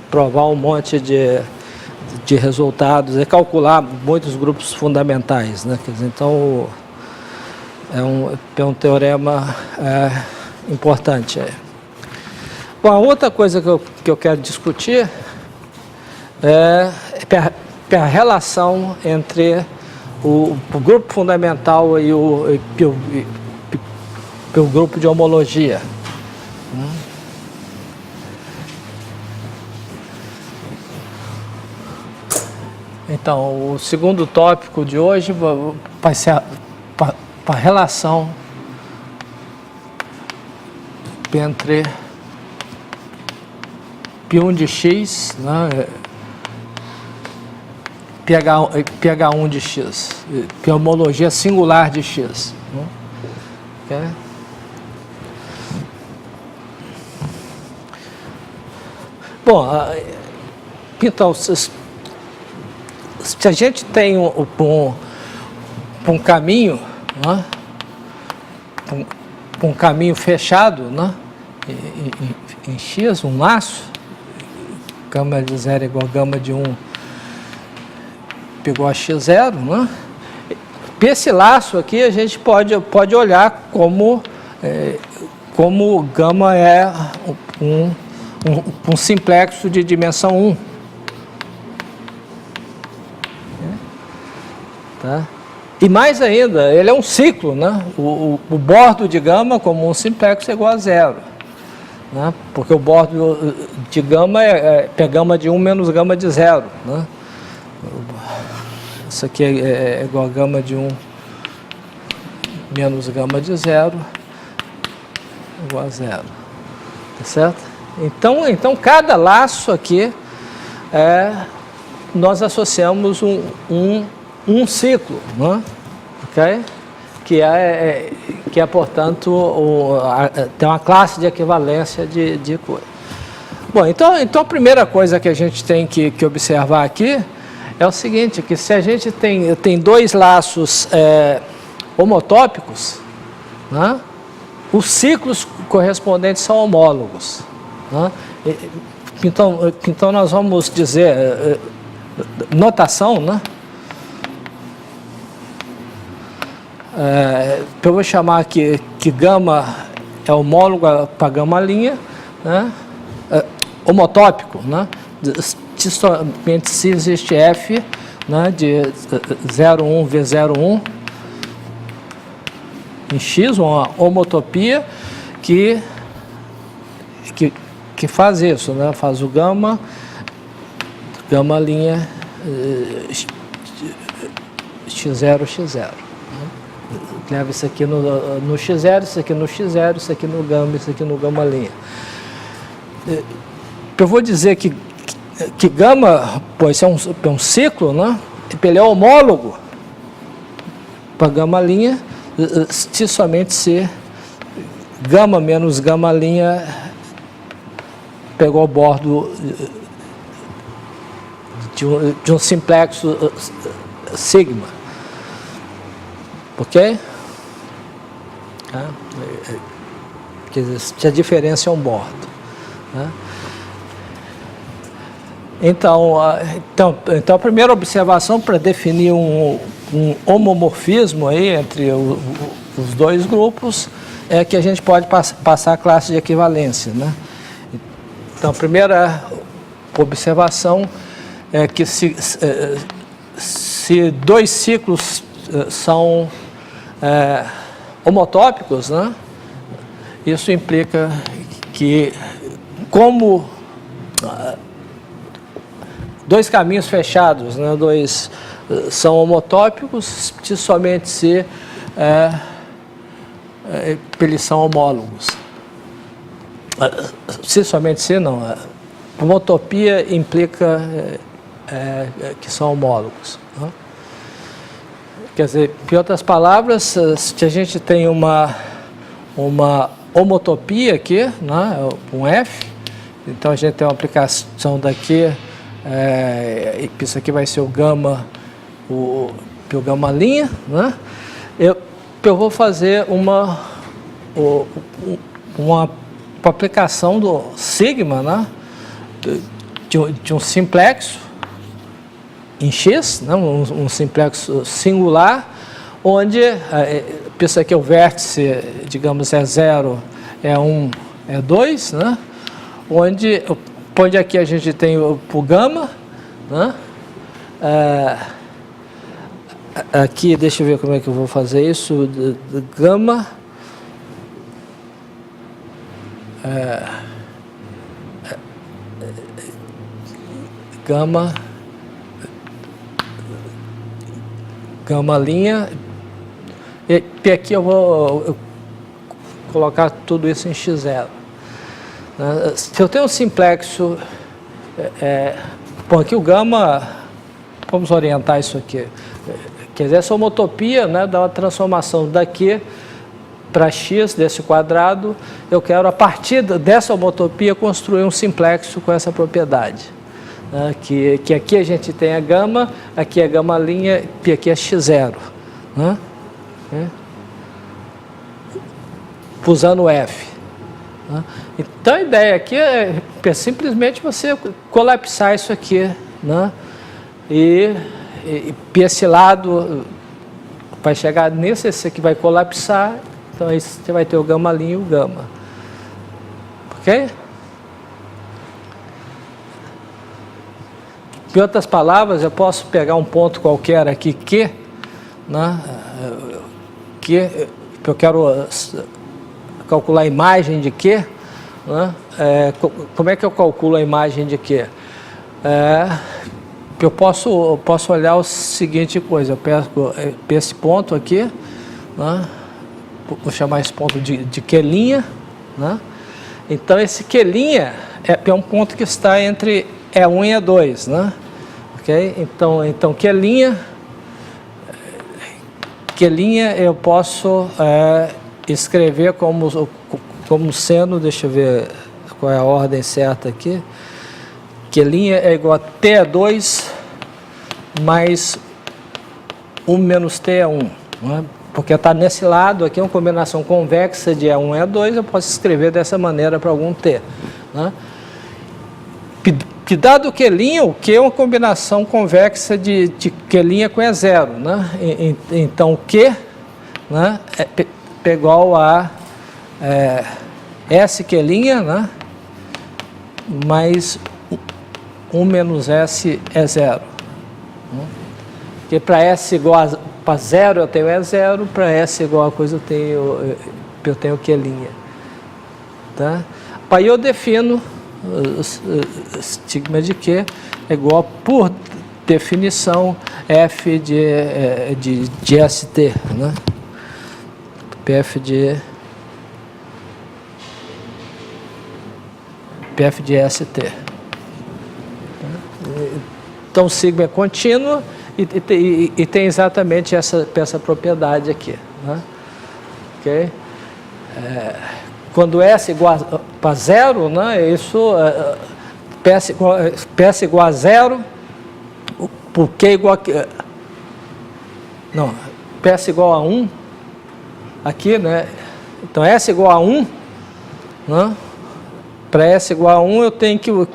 provar um monte de resultados e calcular muitos grupos fundamentais, né? Quer dizer, então é um teorema importante. Bom, a outra coisa que eu quero discutir é a relação entre o grupo fundamental e o grupo de homologia. Então, o segundo tópico de hoje vai ser a relação entre P1 de x, né, pH1 de x, que é a homologia singular de x. Né? Okay? Bom, então, se a gente tem um caminho, né, um caminho fechado, né, em x, um laço, gama de 0 igual a gama de 1 igual a x0, né? Esse laço aqui a gente pode olhar como gama é um simplexo de dimensão 1. Tá? E mais ainda, ele é um ciclo, né? O bordo de gama como um simplexo é igual a 0. Né? Porque o bordo de gama é gama de 1 menos gama de 0. Né? Isso aqui é igual a gama de 1 menos gama de 0 igual a 0. Tá certo? Então cada laço aqui nós associamos um ciclo, né? Okay? Que é portanto, tem uma classe de equivalência de coisa. Bom, então a primeira coisa que a gente tem que observar aqui é o seguinte, que se a gente tem dois laços homotópicos, né, os ciclos correspondentes são homólogos. Né? Então nós vamos dizer, notação, né? Eu vou chamar que gama é homólogo para gama linha, né? Homotópico, né? Somente se existe f, né, de 0,1 vezes 0,1 em x, uma homotopia que faz isso, né? Faz o gama linha x0, x0. Leva isso aqui no x0, isso aqui no x0, isso aqui no gama, isso aqui no gama linha. Eu vou dizer que gama, pois é um ciclo, né? Ele é homólogo para gama linha, se somente se gama menos gama linha pegou o bordo de um simplexo sigma. Ok? Quer dizer, se a diferença é um bordo. Né? Então, a primeira observação para definir um homomorfismo aí entre os dois grupos é que a gente pode passar a classe de equivalência. Né? Então, a primeira observação é que se dois ciclos são homotópicos, né? Isso implica que, como dois caminhos fechados, né, são homotópicos, se somente se eles são homólogos. Se somente se, não. Homotopia implica que são homólogos. Né? Quer dizer, em outras palavras, se a gente tem uma homotopia aqui, né, um F, então a gente tem uma aplicação daqui, isso aqui vai ser o gama, o gama linha, né? Eu vou fazer uma aplicação do sigma, né, de um simplexo em X, né, um simplexo singular, onde isso aqui é o vértice, digamos, é 0, é 1, é 2, né, onde aqui a gente tem o gama, né, aqui, deixa eu ver como é que eu vou fazer isso, gama, gama linha, e aqui eu vou colocar tudo isso em x0. Se eu tenho um simplexo, bom, aqui o gama, vamos orientar isso aqui, quer dizer, essa homotopia, né, dá uma transformação daqui para x desse quadrado, eu quero, a partir dessa homotopia, construir um simplexo com essa propriedade. Né, que aqui a gente tem a gama, aqui é gama linha, e aqui é x0. Né, usando o F. Né. Então, a ideia aqui é simplesmente você colapsar isso aqui, né, e esse lado vai chegar nesse, esse aqui vai colapsar, então aí você vai ter o gama linha e o gama. Ok? Em outras palavras, eu posso pegar um ponto qualquer aqui Q, né, que eu quero calcular a imagem de Q, né, como é que eu calculo a imagem de Q? Eu posso olhar a seguinte coisa, eu pego esse ponto aqui, né, vou chamar esse ponto de Q', né, então esse Q' é um ponto que está entre E1 e E2, né, ok? Então Q' eu posso escrever como sendo, deixa eu ver qual é a ordem certa aqui, Q' é igual a T2 mais 1 menos T1, né? Porque está nesse lado aqui, uma combinação convexa de E1 e E2, eu posso escrever dessa maneira para algum T. Né? Que dado o Q', o Q é uma combinação convexa de Q' com E0. Né? Então, o Q, né, é igual a S Q', né, mais 1 menos S E0. Porque para S igual para 0 eu tenho E0, para S igual a coisa eu tenho Q'. Tá? Aí eu defino o sigma de Q é igual, por definição, F de ST, né? PF de ST. Então, sigma é contínuo e tem exatamente essa propriedade aqui. Né? Okay? Quando S igual para 0, né, isso, PS igual a 0, por Q igual a... Não, PS igual a 1, aqui, né? Então, S igual a 1, né? Para S igual a 1, eu tenho que o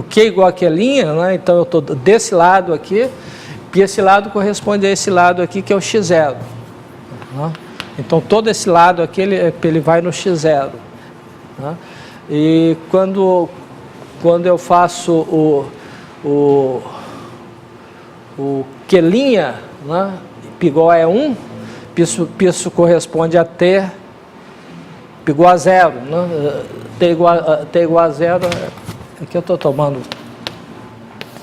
Q igual a Q', né? Então eu estou desse lado aqui, e esse lado corresponde a esse lado aqui, que é o x0. Né? Então todo esse lado aqui, ele vai no x0. Né? E quando eu faço o Q', né, igual a 1, isso corresponde a T igual a 0. Né? T igual a 0, aqui eu estou tomando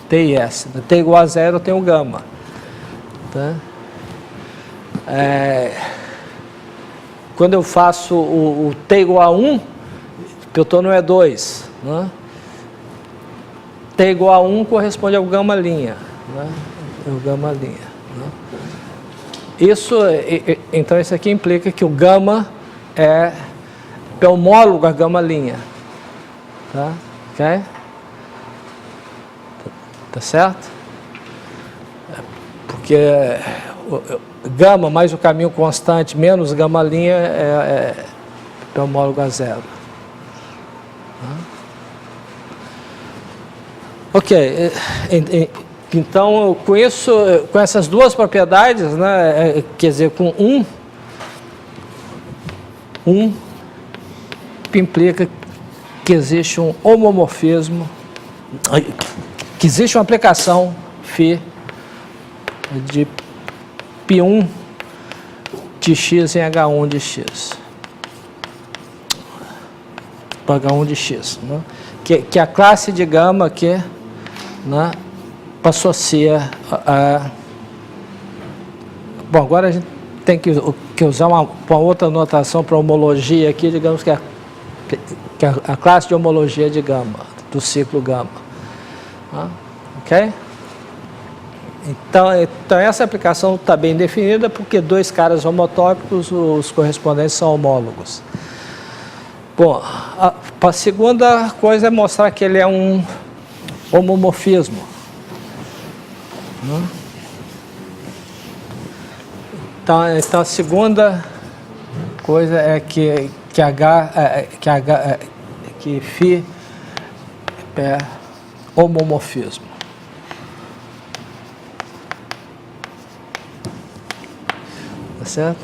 T e S. T igual a 0 eu tenho o gama. Tá? quando eu faço o t igual a 1, que eu estou no E2, né? T igual a 1 corresponde ao gama linha, né? É o gama linha, né? Então isso aqui implica que o gama é homólogo à gama linha, tá? Ok? Tá certo? Porque gama mais o caminho constante menos gama linha é homólogo a zero. Ok, então com isso, com essas duas propriedades, né, quer dizer, com implica que existe um homomorfismo, que existe uma aplicação φ de π1 de x em H1 de x. Para H1 de x. Né? Que a classe de gama aqui, né, associa a... Bom, agora a gente tem que usar uma outra notação para homologia aqui, digamos que a classe de homologia de gama, do ciclo gama. Ok? Então essa aplicação está bem definida porque dois caras homotópicos, os correspondentes são homólogos. Bom, a segunda coisa é mostrar que ele é um homomorfismo. Então a segunda coisa é que φ é homomorfismo. Tá certo?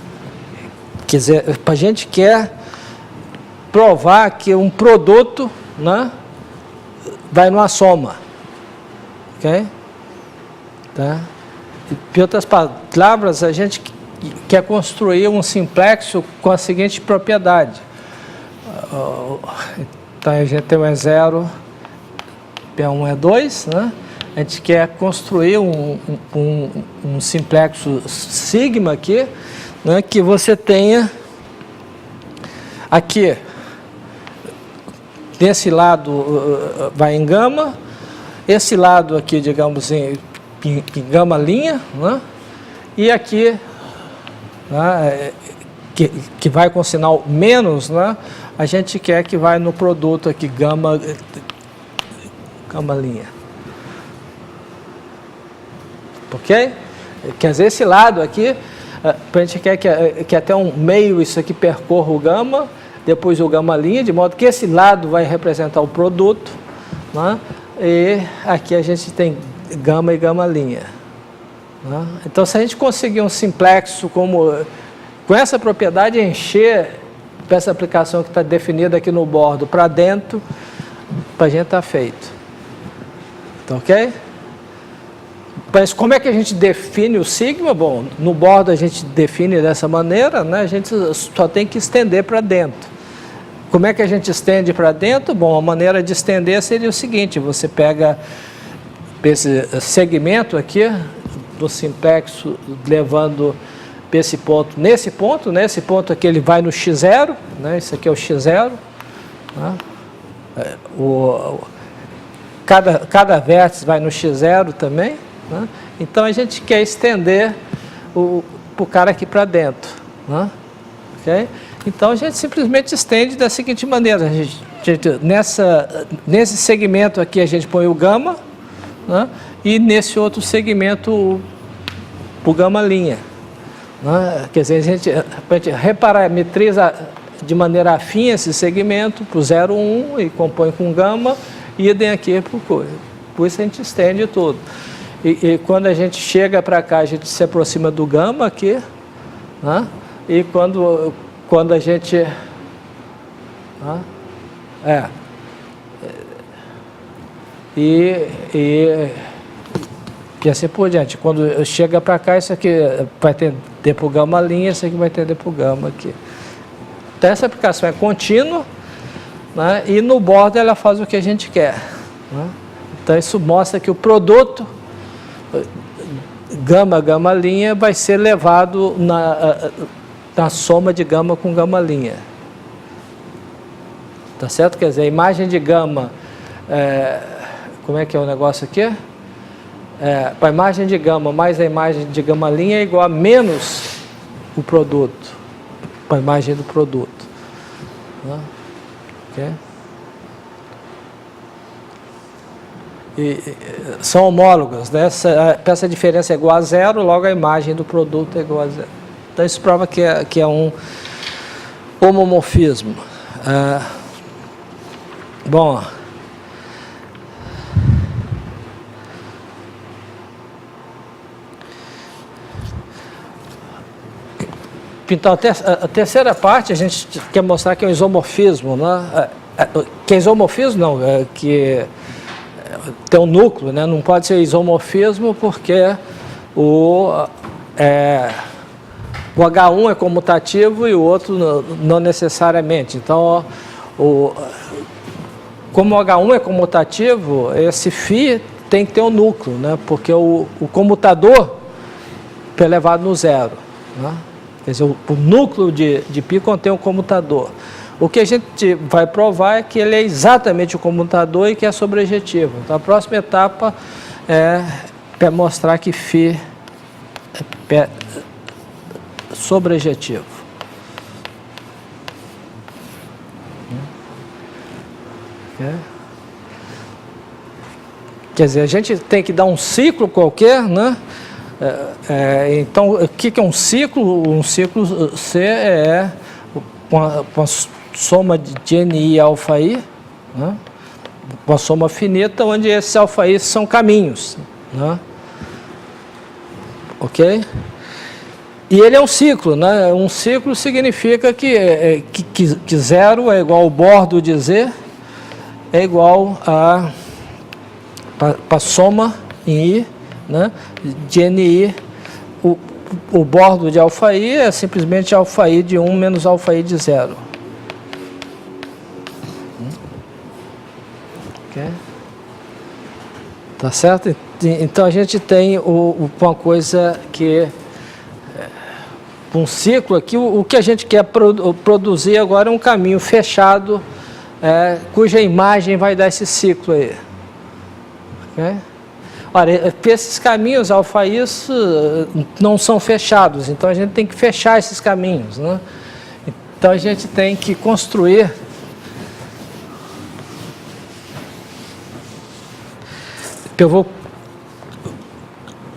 Quer dizer, a gente quer provar que um produto, né, vai numa soma. Ok? Tá? Em outras palavras, a gente quer construir um simplexo com a seguinte propriedade. Então, a gente tem um E0, P1, E2, né? A gente quer construir um simplexo sigma aqui, né, que você tenha aqui, desse lado vai em gama, esse lado aqui, digamos, em gama linha, né, e aqui, né, que vai com sinal menos, né, a gente quer que vai no produto aqui, gama linha. Ok? Quer dizer, esse lado aqui, a gente quer que até um meio isso aqui percorra o gama, depois o gama linha, de modo que esse lado vai representar o produto, né? E aqui a gente tem gama e gama linha. Né? Então, se a gente conseguir um simplexo com essa propriedade, encher essa aplicação que está definida aqui no bordo para dentro, para a gente está feito. Tá ok? Mas como é que a gente define o sigma? Bom, no bordo a gente define dessa maneira, né? A gente só tem que estender para dentro. Como é que a gente estende para dentro? Bom, a maneira de estender seria o seguinte: você pega esse segmento aqui do simplexo, levando esse ponto nesse ponto, né? Esse ponto aqui ele vai no x0, né? Isso aqui é o x0. Né? Cada vértice vai no x0 também. Né? Então a gente quer estender o cara aqui para dentro. Né? Okay? Então a gente simplesmente estende da seguinte maneira: nesse segmento aqui a gente põe o gama, né? E nesse outro segmento o gama linha. Né? Quer dizer, a gente reparametriza de maneira afim esse segmento para o 0, 1 e compõe com gama, e idem aqui para o coisa. Por isso a gente estende tudo. E quando a gente chega para cá, a gente se aproxima do gama aqui, né? E quando a gente... Né? E assim por diante. Quando chega para cá, isso aqui vai tender para o gama linha, isso aqui vai tender para o gama aqui. Então essa aplicação é contínua, né? E no bordo ela faz o que a gente quer. Né? Então isso mostra que o produto gama linha vai ser levado na soma de gama com gama-linha. Tá certo? Quer dizer, a imagem de gama, como é que é o negócio aqui? Para a imagem de gama mais a imagem de gama-linha é igual a menos o produto, para a imagem do produto. Né? Okay? São homólogas, né? Essa diferença é igual a zero, logo a imagem do produto é igual a zero. Então isso prova que é um homomorfismo. Bom, então a terceira parte a gente quer mostrar que é um isomorfismo, né? Que é isomorfismo não, que tem um núcleo, né? Não pode ser isomorfismo porque o H1 é comutativo e o outro não necessariamente. Então, como o H1 é comutativo, esse φ tem que ter um núcleo, né? Porque o comutador é elevado no zero. Né? Quer dizer, o núcleo de π contém um comutador. O que a gente vai provar é que ele é exatamente o comutador e que é sobrejetivo. Então, a próxima etapa é mostrar que φ é sobrejetivo. Quer dizer, a gente tem que dar um ciclo qualquer, né? Então, o que é um ciclo? Um ciclo C é uma soma de NI alfa I, né? Uma soma finita, onde esses alfa I são caminhos. Né? Ok? E ele é um ciclo, né? Um ciclo significa que zero é igual ao bordo de Z, é igual a soma em I, né? De NI, o bordo de alfa I é simplesmente alfa I de 1 menos alfa I de 0. Okay. Tá certo? Então a gente tem uma coisa que um ciclo aqui, o que a gente quer produzir agora é um caminho fechado, cuja imagem vai dar esse ciclo aí. Okay? Ora, esses caminhos alfa I não são fechados, então a gente tem que fechar esses caminhos. Né? Então a gente tem que construir eu vou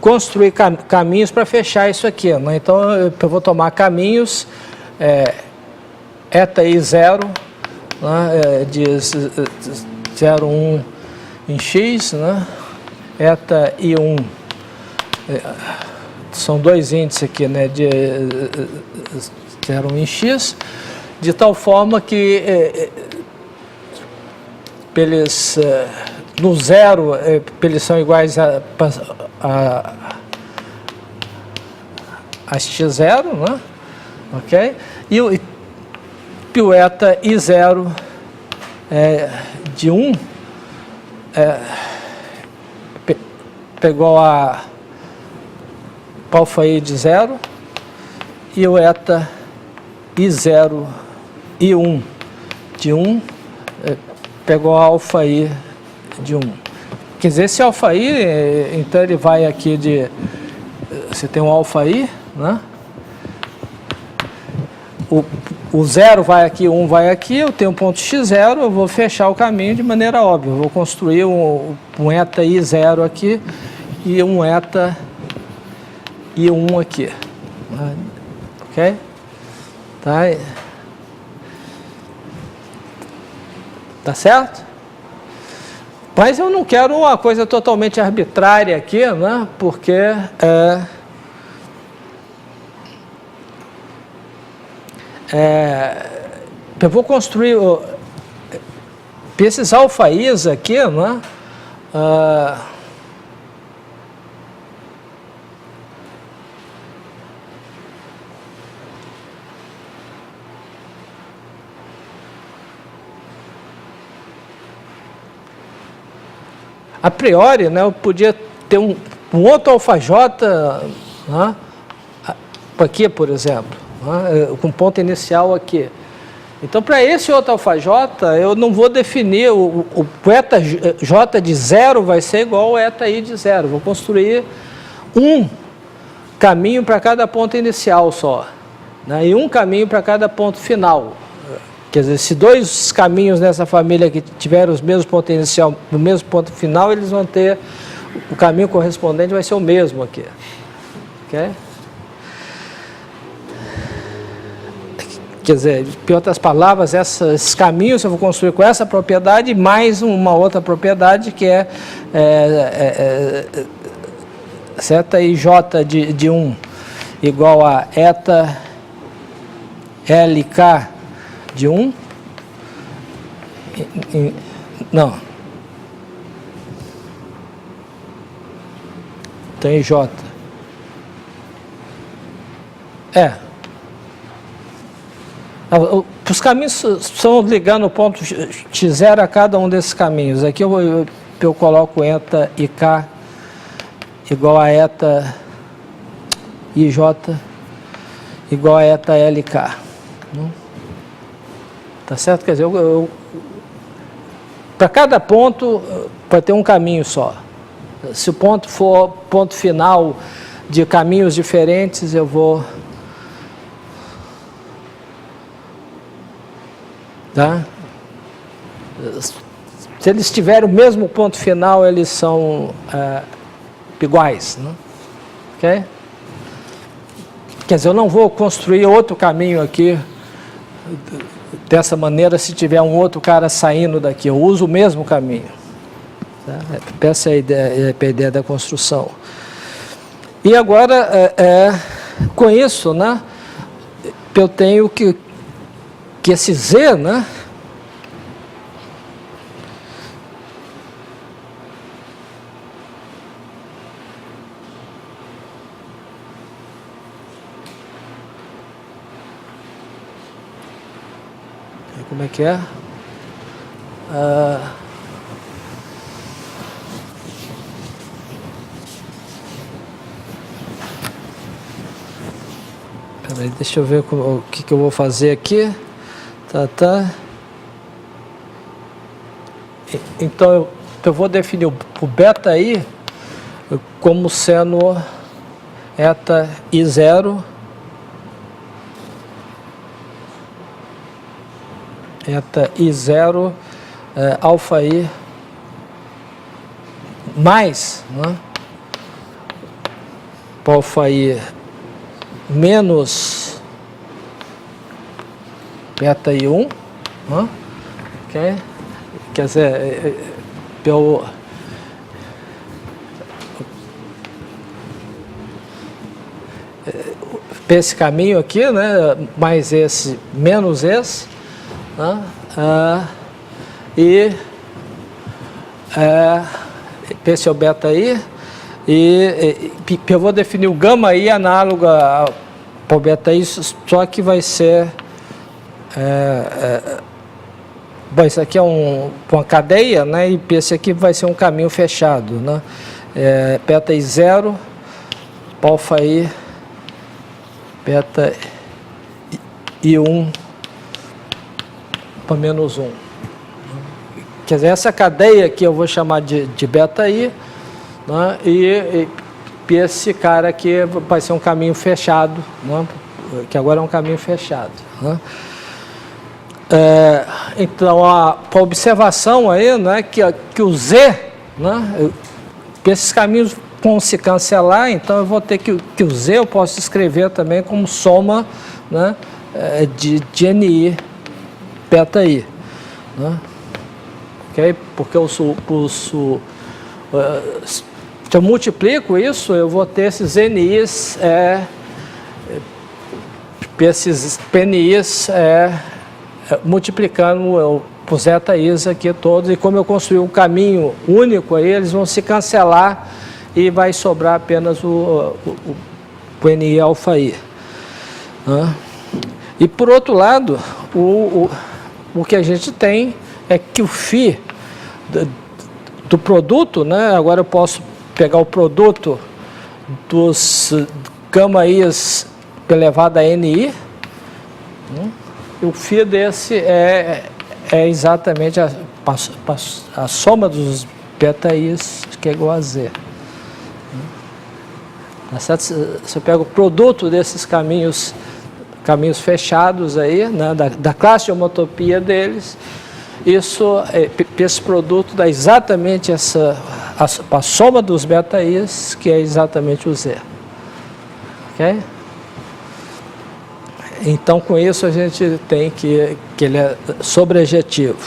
construir caminhos para fechar isso aqui. Né? Então, eu vou tomar caminhos eta I0, né? De 0, 1 em x, né? Eta I1, são dois índices aqui, né? De 0, 1 em x, de tal forma que eles... no zero, eles são iguais a x0, né? Ok? E o eta I0 de 1 igual a alfa I de 0 e o eta I0 I1 de 1 igual a alfa I de 1. Quer dizer, esse alfa I, então ele vai aqui de... Você tem um alfa I, né? O 0 vai aqui, 1 vai aqui, eu tenho um ponto x0, eu vou fechar o caminho de maneira óbvia. Eu vou construir um eta I0 aqui e um eta I1 aqui. Ok? Tá certo? Mas eu não quero uma coisa totalmente arbitrária aqui, né? Porque eu vou construir esses alfa I's aqui, né? A priori, né, eu podia ter um outro alfa J, né, aqui, por exemplo. né, com ponto inicial aqui. Então, para esse outro αj, eu não vou definir, o eta j de 0 vai ser igual ao eta i de 0. Vou construir um caminho para cada ponto inicial só, né, e um caminho para cada ponto final. Quer dizer, se dois caminhos nessa família que tiverem os mesmos pontos inicial no mesmo ponto final, eles vão ter, o caminho correspondente vai ser o mesmo aqui. Okay? Quer dizer, em outras palavras, esses caminhos eu vou construir com essa propriedade mais uma outra propriedade que é eta ij de 1 igual a eta lk de 1. Não. Então, ij. Os caminhos são ligando o ponto x0 a cada um desses caminhos. Aqui eu coloco eta ik igual a eta ij igual a eta lk. Tá certo? Quer dizer, para cada ponto vai ter um caminho só. Se o ponto for ponto final de caminhos diferentes, eu vou... Tá? Se eles tiverem o mesmo ponto final, eles são iguais. Né? Okay? Quer dizer, eu não vou construir outro caminho aqui dessa maneira se tiver um outro cara saindo daqui. Eu uso o mesmo caminho. Tá? Essa é a ideia da construção. E agora, com isso, né, eu tenho que esse Z, né, como é que é? Peraí, deixa eu ver o que eu vou fazer aqui. Tá. Então, eu vou definir o beta i como sendo eta i0 alfa i mais, né, alfa i menos beta i1, né? Okay? Quer dizer, esse caminho aqui, né, mais esse, menos esse, né, e esse é o beta i, e eu vou definir o gama i análogo ao beta i, só que vai ser bom, isso aqui é uma cadeia, né, e esse aqui vai ser um caminho fechado, né, beta i0, alfa i, beta i1 para menos 1. Quer dizer, essa cadeia aqui eu vou chamar de beta i, né, e esse cara aqui vai ser um caminho fechado, né, que agora é um caminho fechado, né. Então, a observação aí, né, que o Z, né, esses caminhos vão se cancelar, então eu vou ter que o Z eu posso escrever também como soma, né, de NI beta I. Né, okay? Porque se eu multiplico isso, eu vou ter esses NIs, esses PNIs multiplicando por zeta is aqui todos, e como eu construí um caminho único aí, eles vão se cancelar e vai sobrar apenas o NI alfa i. Né? E por outro lado, o que a gente tem é que o φ do produto, né? Agora eu posso pegar o produto dos gama i's elevado a NI, E o φ desse é exatamente a soma dos beta-i's, que é igual a Z. Tá certo? Você pega o produto desses caminhos fechados aí, né, da classe de homotopia deles, esse produto dá exatamente a soma dos beta-i's, que é exatamente o Z. Ok? Então, com isso, a gente tem que ele é sobrejetivo.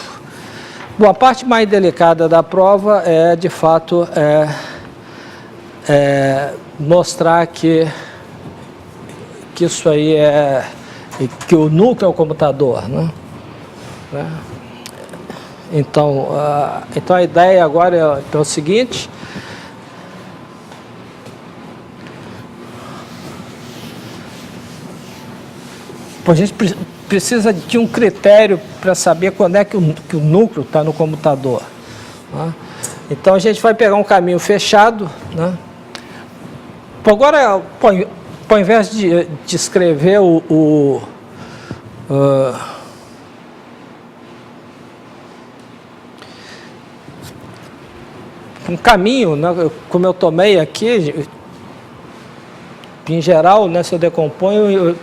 Bom, a parte mais delicada da prova é, de fato, mostrar que isso aí que o núcleo é o computador, né? Então a ideia agora é o seguinte: a gente precisa de um critério para saber quando é que o núcleo está no computador, né? Então a gente vai pegar um caminho fechado, né? Agora, ao invés de escrever um caminho, né, como eu tomei aqui, em geral, né, se eu decomponho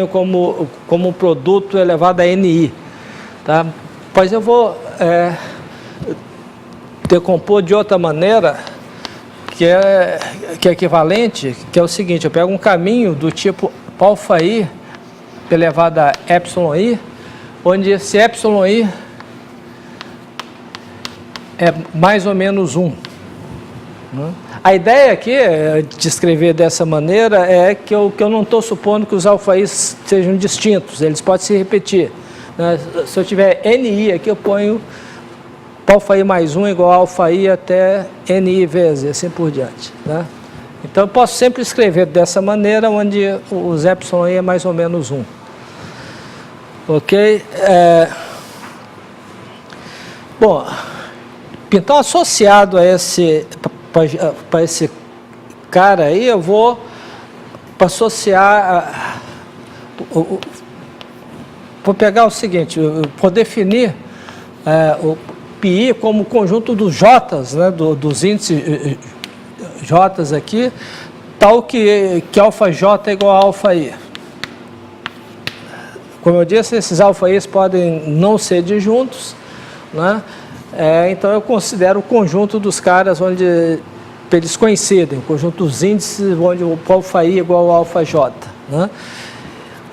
como um produto elevado a NI. Tá? Pois eu vou decompor de outra maneira, que é equivalente, que é o seguinte: eu pego um caminho do tipo αi elevado a εi, onde esse εi é mais ou menos 1. Né? A ideia aqui de escrever dessa maneira é que eu não estou supondo que os alfaís sejam distintos, eles podem se repetir. Né? Se eu tiver NI aqui, eu ponho alfaí mais 1 igual a alfaí até NI vezes, assim por diante. Né? Então, eu posso sempre escrever dessa maneira, onde os εi é mais ou menos 1. Ok? Bom, então, associado a para esse cara aí, eu vou associar, vou pegar o seguinte, vou definir o πi como conjunto dos J's, né, dos índices J's aqui, tal que αj é igual a alfaí. Como eu disse, esses alfaís podem não ser disjuntos, né? Então eu considero o conjunto dos caras onde eles coincidem, o conjunto dos índices onde o alfaí é igual ao αj. Né?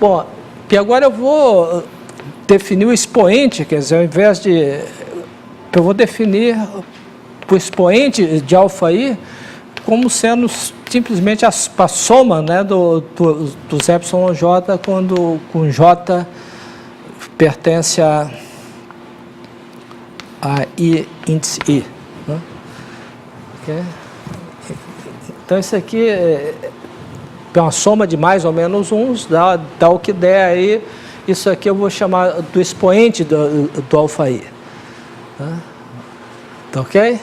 Bom, e agora eu vou definir o expoente, quer dizer, ao invés de... Eu vou definir o expoente de alfaí como sendo simplesmente a soma, né, dos εj quando com j pertence a I índice I. Né? Okay. Então, isso aqui é uma soma de mais ou menos uns, dá o que der aí. Isso aqui eu vou chamar do expoente do alfaí. Tá ok?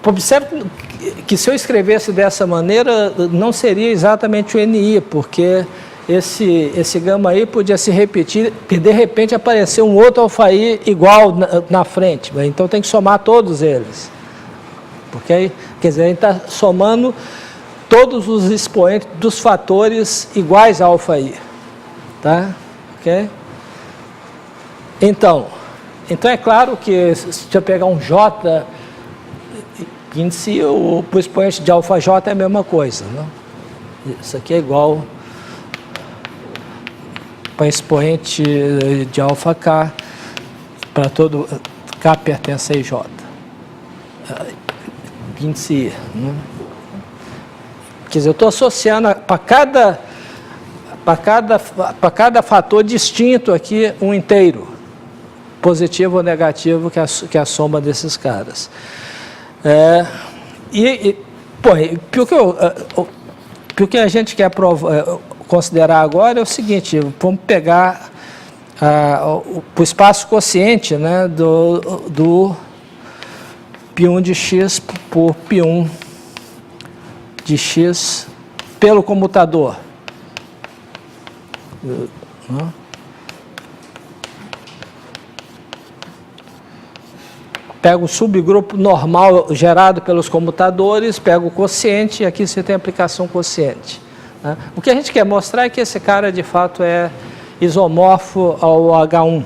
Observe que se eu escrevesse dessa maneira, não seria exatamente o NI, porque esse gama aí podia se repetir e de repente aparecer um outro alfaí igual na frente. Então tem que somar todos eles. Okay? Quer dizer, a gente está somando todos os expoentes dos fatores iguais a alfaí. Tá? Okay? Então é claro que se eu pegar um J índice, o expoente de αj é a mesma coisa. Né? Isso aqui é igual para expoente de alfa K, para todo K pertence a IJ. Índice I. Né? Quer dizer, eu estou associando para cada fator distinto aqui um inteiro, positivo ou negativo, que é a soma desses caras. O que a gente quer considerar agora é o seguinte: vamos pegar o espaço quociente, né, do π1 de x por π1 de x pelo comutador. Né? Pega o subgrupo normal gerado pelos comutadores, pega o quociente e aqui você tem a aplicação quociente. Né? O que a gente quer mostrar é que esse cara de fato é isomorfo ao H1.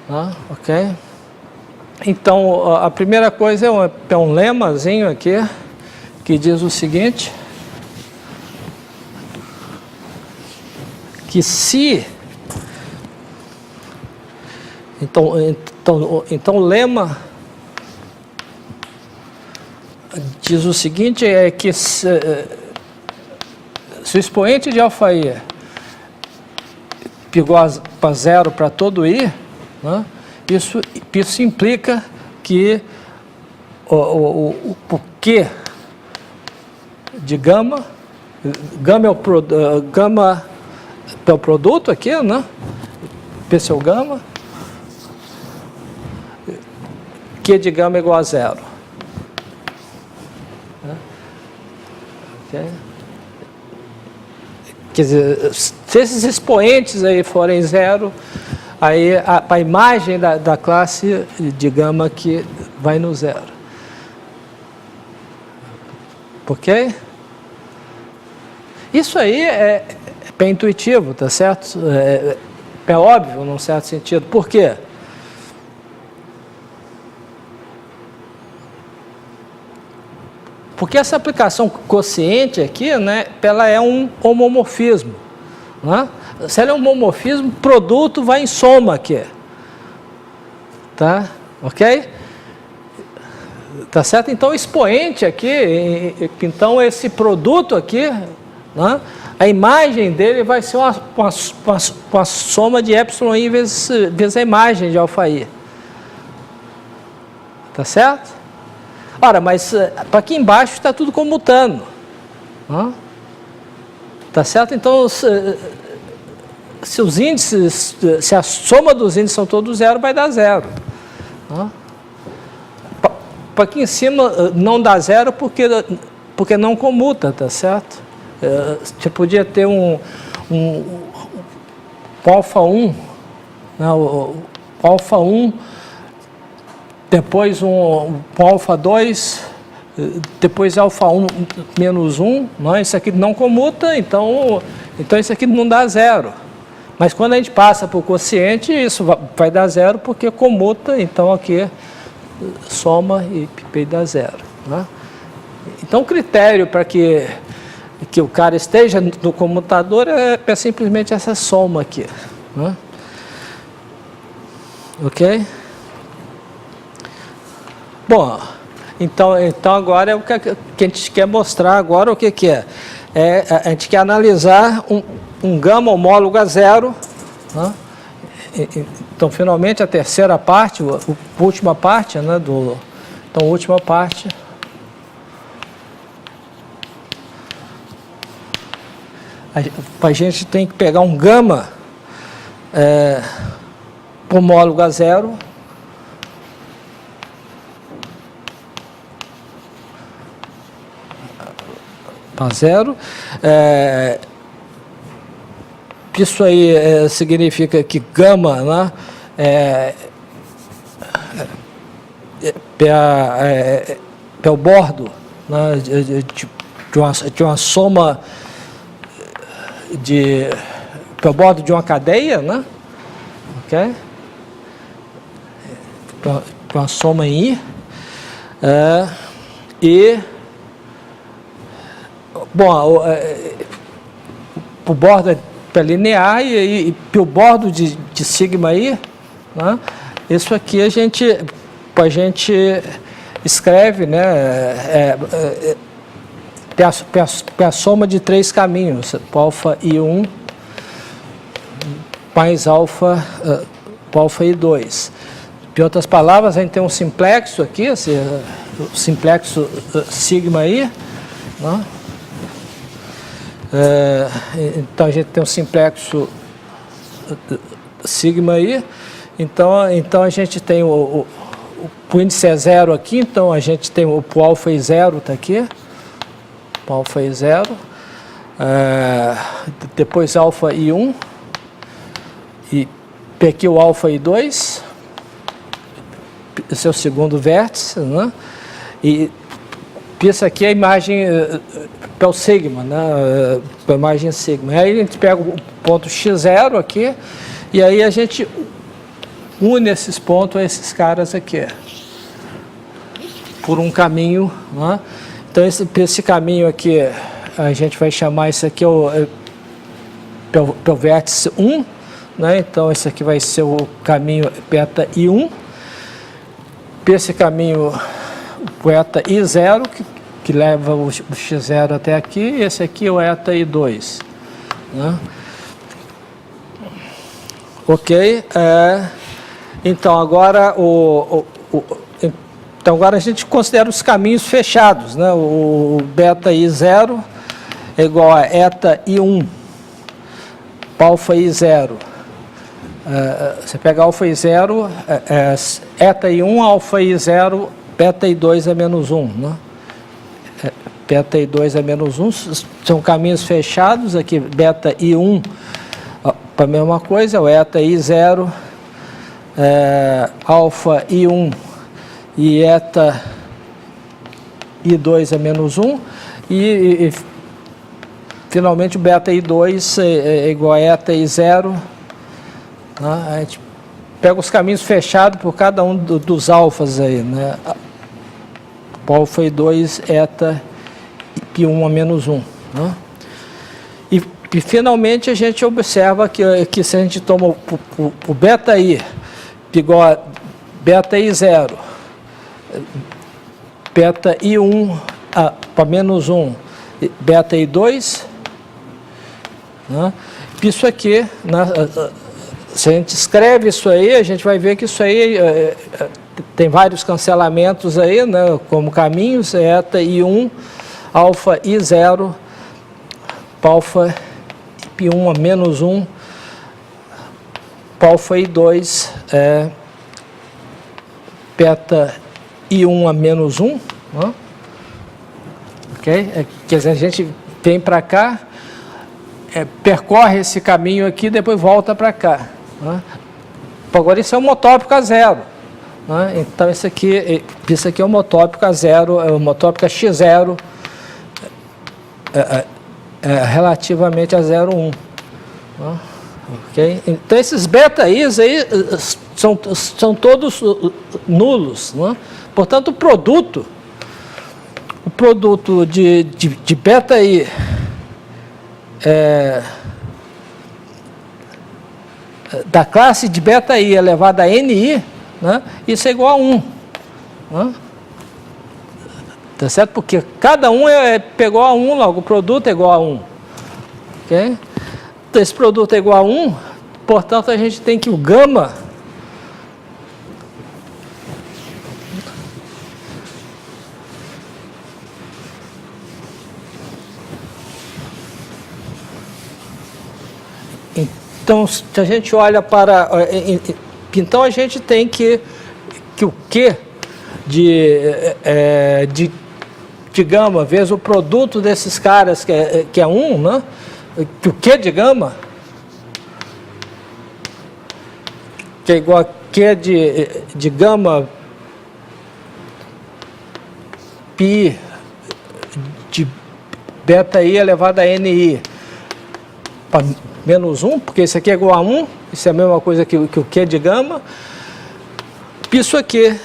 Né? Ok? Então, a primeira coisa é um lemazinho aqui, que diz o seguinte, que se... Então o lema diz o seguinte, é que se o expoente de αi igual a zero para todo i, né, isso implica que o Q de gama é o produto aqui, né? P seu gama, Q de gama é igual a zero. Okay. Quer dizer, se esses expoentes aí forem zero, aí a imagem da classe de gama que vai no zero. Ok? Isso aí é bem intuitivo, tá certo? É óbvio, num certo sentido. Por quê? Porque essa aplicação quociente aqui, né, ela é um homomorfismo. Né? Se ela é um homomorfismo, produto vai em soma aqui. Tá? Ok? Tá certo? Então, o expoente aqui, então esse produto aqui, né, a imagem dele vai ser uma soma de epsilon vezes a imagem de αi. Tá certo? Ora, mas para aqui embaixo está tudo comutando. Né? Tá certo? Então, se os índices, se a soma dos índices são todos zero, vai dar zero. Né? Para aqui em cima não dá zero porque não comuta, tá certo? Você podia ter um alfa1, né? O alfa1, depois um alfa2, depois alfa1 menos 1, né? Isso aqui não comuta, então isso aqui não dá zero. Mas quando a gente passa para o quociente, isso vai dar zero porque comuta, então aqui soma e dá zero. Né? Então o critério para que o cara esteja no comutador é simplesmente essa soma aqui. Né? Ok? Bom, então agora é o que a gente quer mostrar agora, o que é? A gente quer analisar um gama homólogo a zero. Né? Então, finalmente, a terceira parte, a última parte, né, então, a última parte. A gente tem que pegar um gama homólogo a zero. A zero. Isso aí significa que gama, né, é o bordo, né, de uma soma é o bordo de uma cadeia, né, ok? Uma soma em I, e bom, o bordo é linear e o bordo de sigma I, né, isso aqui a gente escreve, né, a soma de três caminhos, alfa I1 mais alfa I2. Em outras palavras, a gente tem um simplexo aqui, o simplexo sigma I, né? Então a gente tem um simplexo sigma I, então a gente tem o índice é zero aqui, então a gente tem o alfa I0 está aqui, o alfa I0, depois alfa I1, e P aqui o alfa I2, esse é o segundo vértice, né? E isso aqui é a imagem para o sigma, né? Para a imagem sigma. Aí a gente pega o ponto x0 aqui, e aí a gente une esses pontos a esses caras aqui, por um caminho, né? Então esse caminho aqui, a gente vai chamar isso aqui o vértice 1, né? Então esse aqui vai ser o caminho beta I1, esse caminho o eta I0, que leva o x0 até aqui, e esse aqui é o eta I2, né? Ok, então agora então agora a gente considera os caminhos fechados, né? O beta I0 é igual a eta I1 alfa I0. Você pega alfa I0, eta I1 alfa I0, beta I2 é menos 1, né? Beta I2 é menos 1, são caminhos fechados, aqui beta I1 para a mesma coisa, o eta I0, alfa I1 e eta I2 é menos 1, e finalmente o beta I2 é igual a eta I0, né? A gente pega os caminhos fechados por cada um dos alfas aí, né? Alfa I2, eta I1 a menos 1, né? E finalmente a gente observa que se a gente toma o beta I igual a beta I0, beta I1 para menos 1, beta I2, né? Isso aqui, né? Se a gente escreve isso aí, a gente vai ver que isso aí tem vários cancelamentos aí, né? Como caminhos, eta I1, alfa I0, alfa I1 a menos 1, alfa I2, beta I1 a menos 1, né? Ok? Quer dizer, a gente vem para cá, percorre esse caminho aqui, depois volta para cá, né? Agora isso é um homotópico a zero, né? Então isso aqui é um homotópico a zero, é um homotópico a x0, relativamente a 0,1. Né? Okay? Então esses beta I's aí são todos nulos, né? Portanto o produto de beta I da classe de beta I elevado a NI, né? Isso é igual a 1, né? Tá certo? Porque cada um pegou a 1, logo o produto é igual a 1. Okay? Então, esse produto é igual a 1, portanto, a gente tem que o gama então, se a gente olha para... Então, a gente tem que o Q de gama vezes o produto desses caras, que é 1, né? Que o Q de gama, que é igual a Q de gama π de beta I elevado a NI para menos 1, porque isso aqui é igual a 1, isso é a mesma coisa que o Q de gama. Isso aqui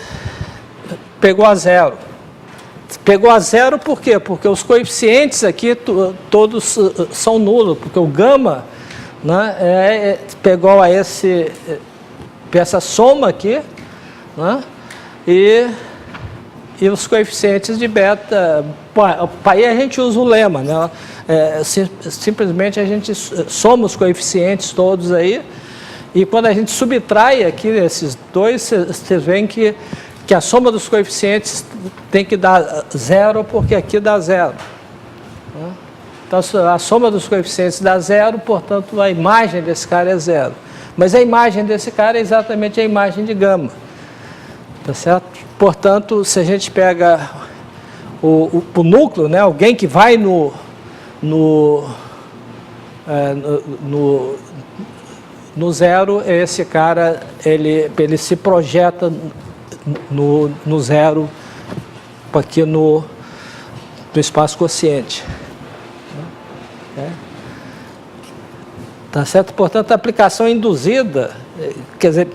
pegou a zero. Pegou a zero por quê? Porque os coeficientes aqui todos são nulos, porque o gama, né, pegou a essa soma aqui, né, e os coeficientes de beta. Para aí a gente usa o lema, né? Simplesmente a gente soma os coeficientes todos aí, e quando a gente subtrai aqui esses dois, vocês veem que a soma dos coeficientes tem que dar zero, porque aqui dá zero. Então, a soma dos coeficientes dá zero, portanto, a imagem desse cara é zero. Mas a imagem desse cara é exatamente a imagem de gama. Tá certo? Portanto, se a gente pega o núcleo, né, alguém que vai no no zero, esse cara ele se projeta no zero aqui no espaço quociente. Tá certo? Portanto, a aplicação induzida, quer dizer,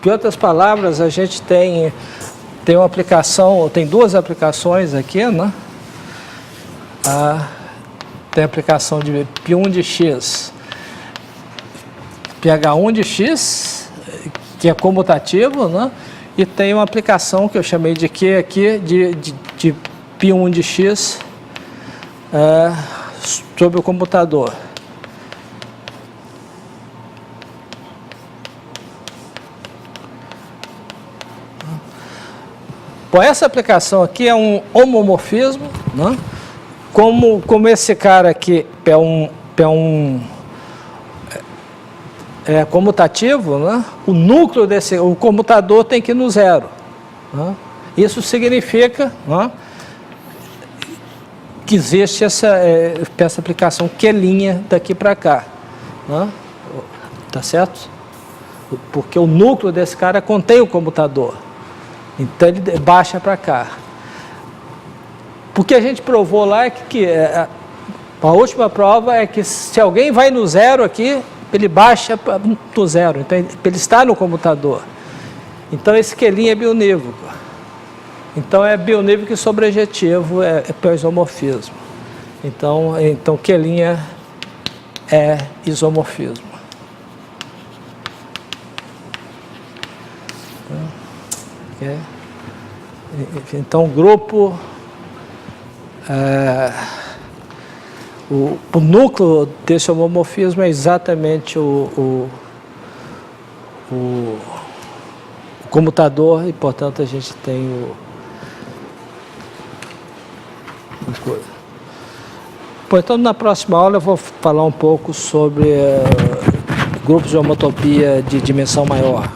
em outras palavras, a gente tem uma aplicação, tem duas aplicações aqui, né? Tem a aplicação de P1 de x, pH1 de x, que é comutativo, né? E tem uma aplicação que eu chamei de Q aqui, de P1 de x sobre o computador. Bom, essa aplicação aqui é um homomorfismo, né? Como esse cara aqui é comutativo, né? O núcleo o comutador tem que ir no zero, né? Isso significa, né, que existe essa aplicação Q' daqui para cá, né? Tá certo? Porque o núcleo desse cara contém o comutador, então ele baixa para cá. Porque a gente provou lá que a última prova é que se alguém vai no zero aqui, ele baixa do zero, então ele está no computador. Então esse Q' é bionívoco. Então é bionívoco e sobrejetivo, é isomorfismo. Então Q' é isomorfismo. Então o grupo, o núcleo desse homomorfismo é exatamente o comutador, e portanto a gente tem Bom, então na próxima aula eu vou falar um pouco sobre grupos de homotopia de dimensão maior.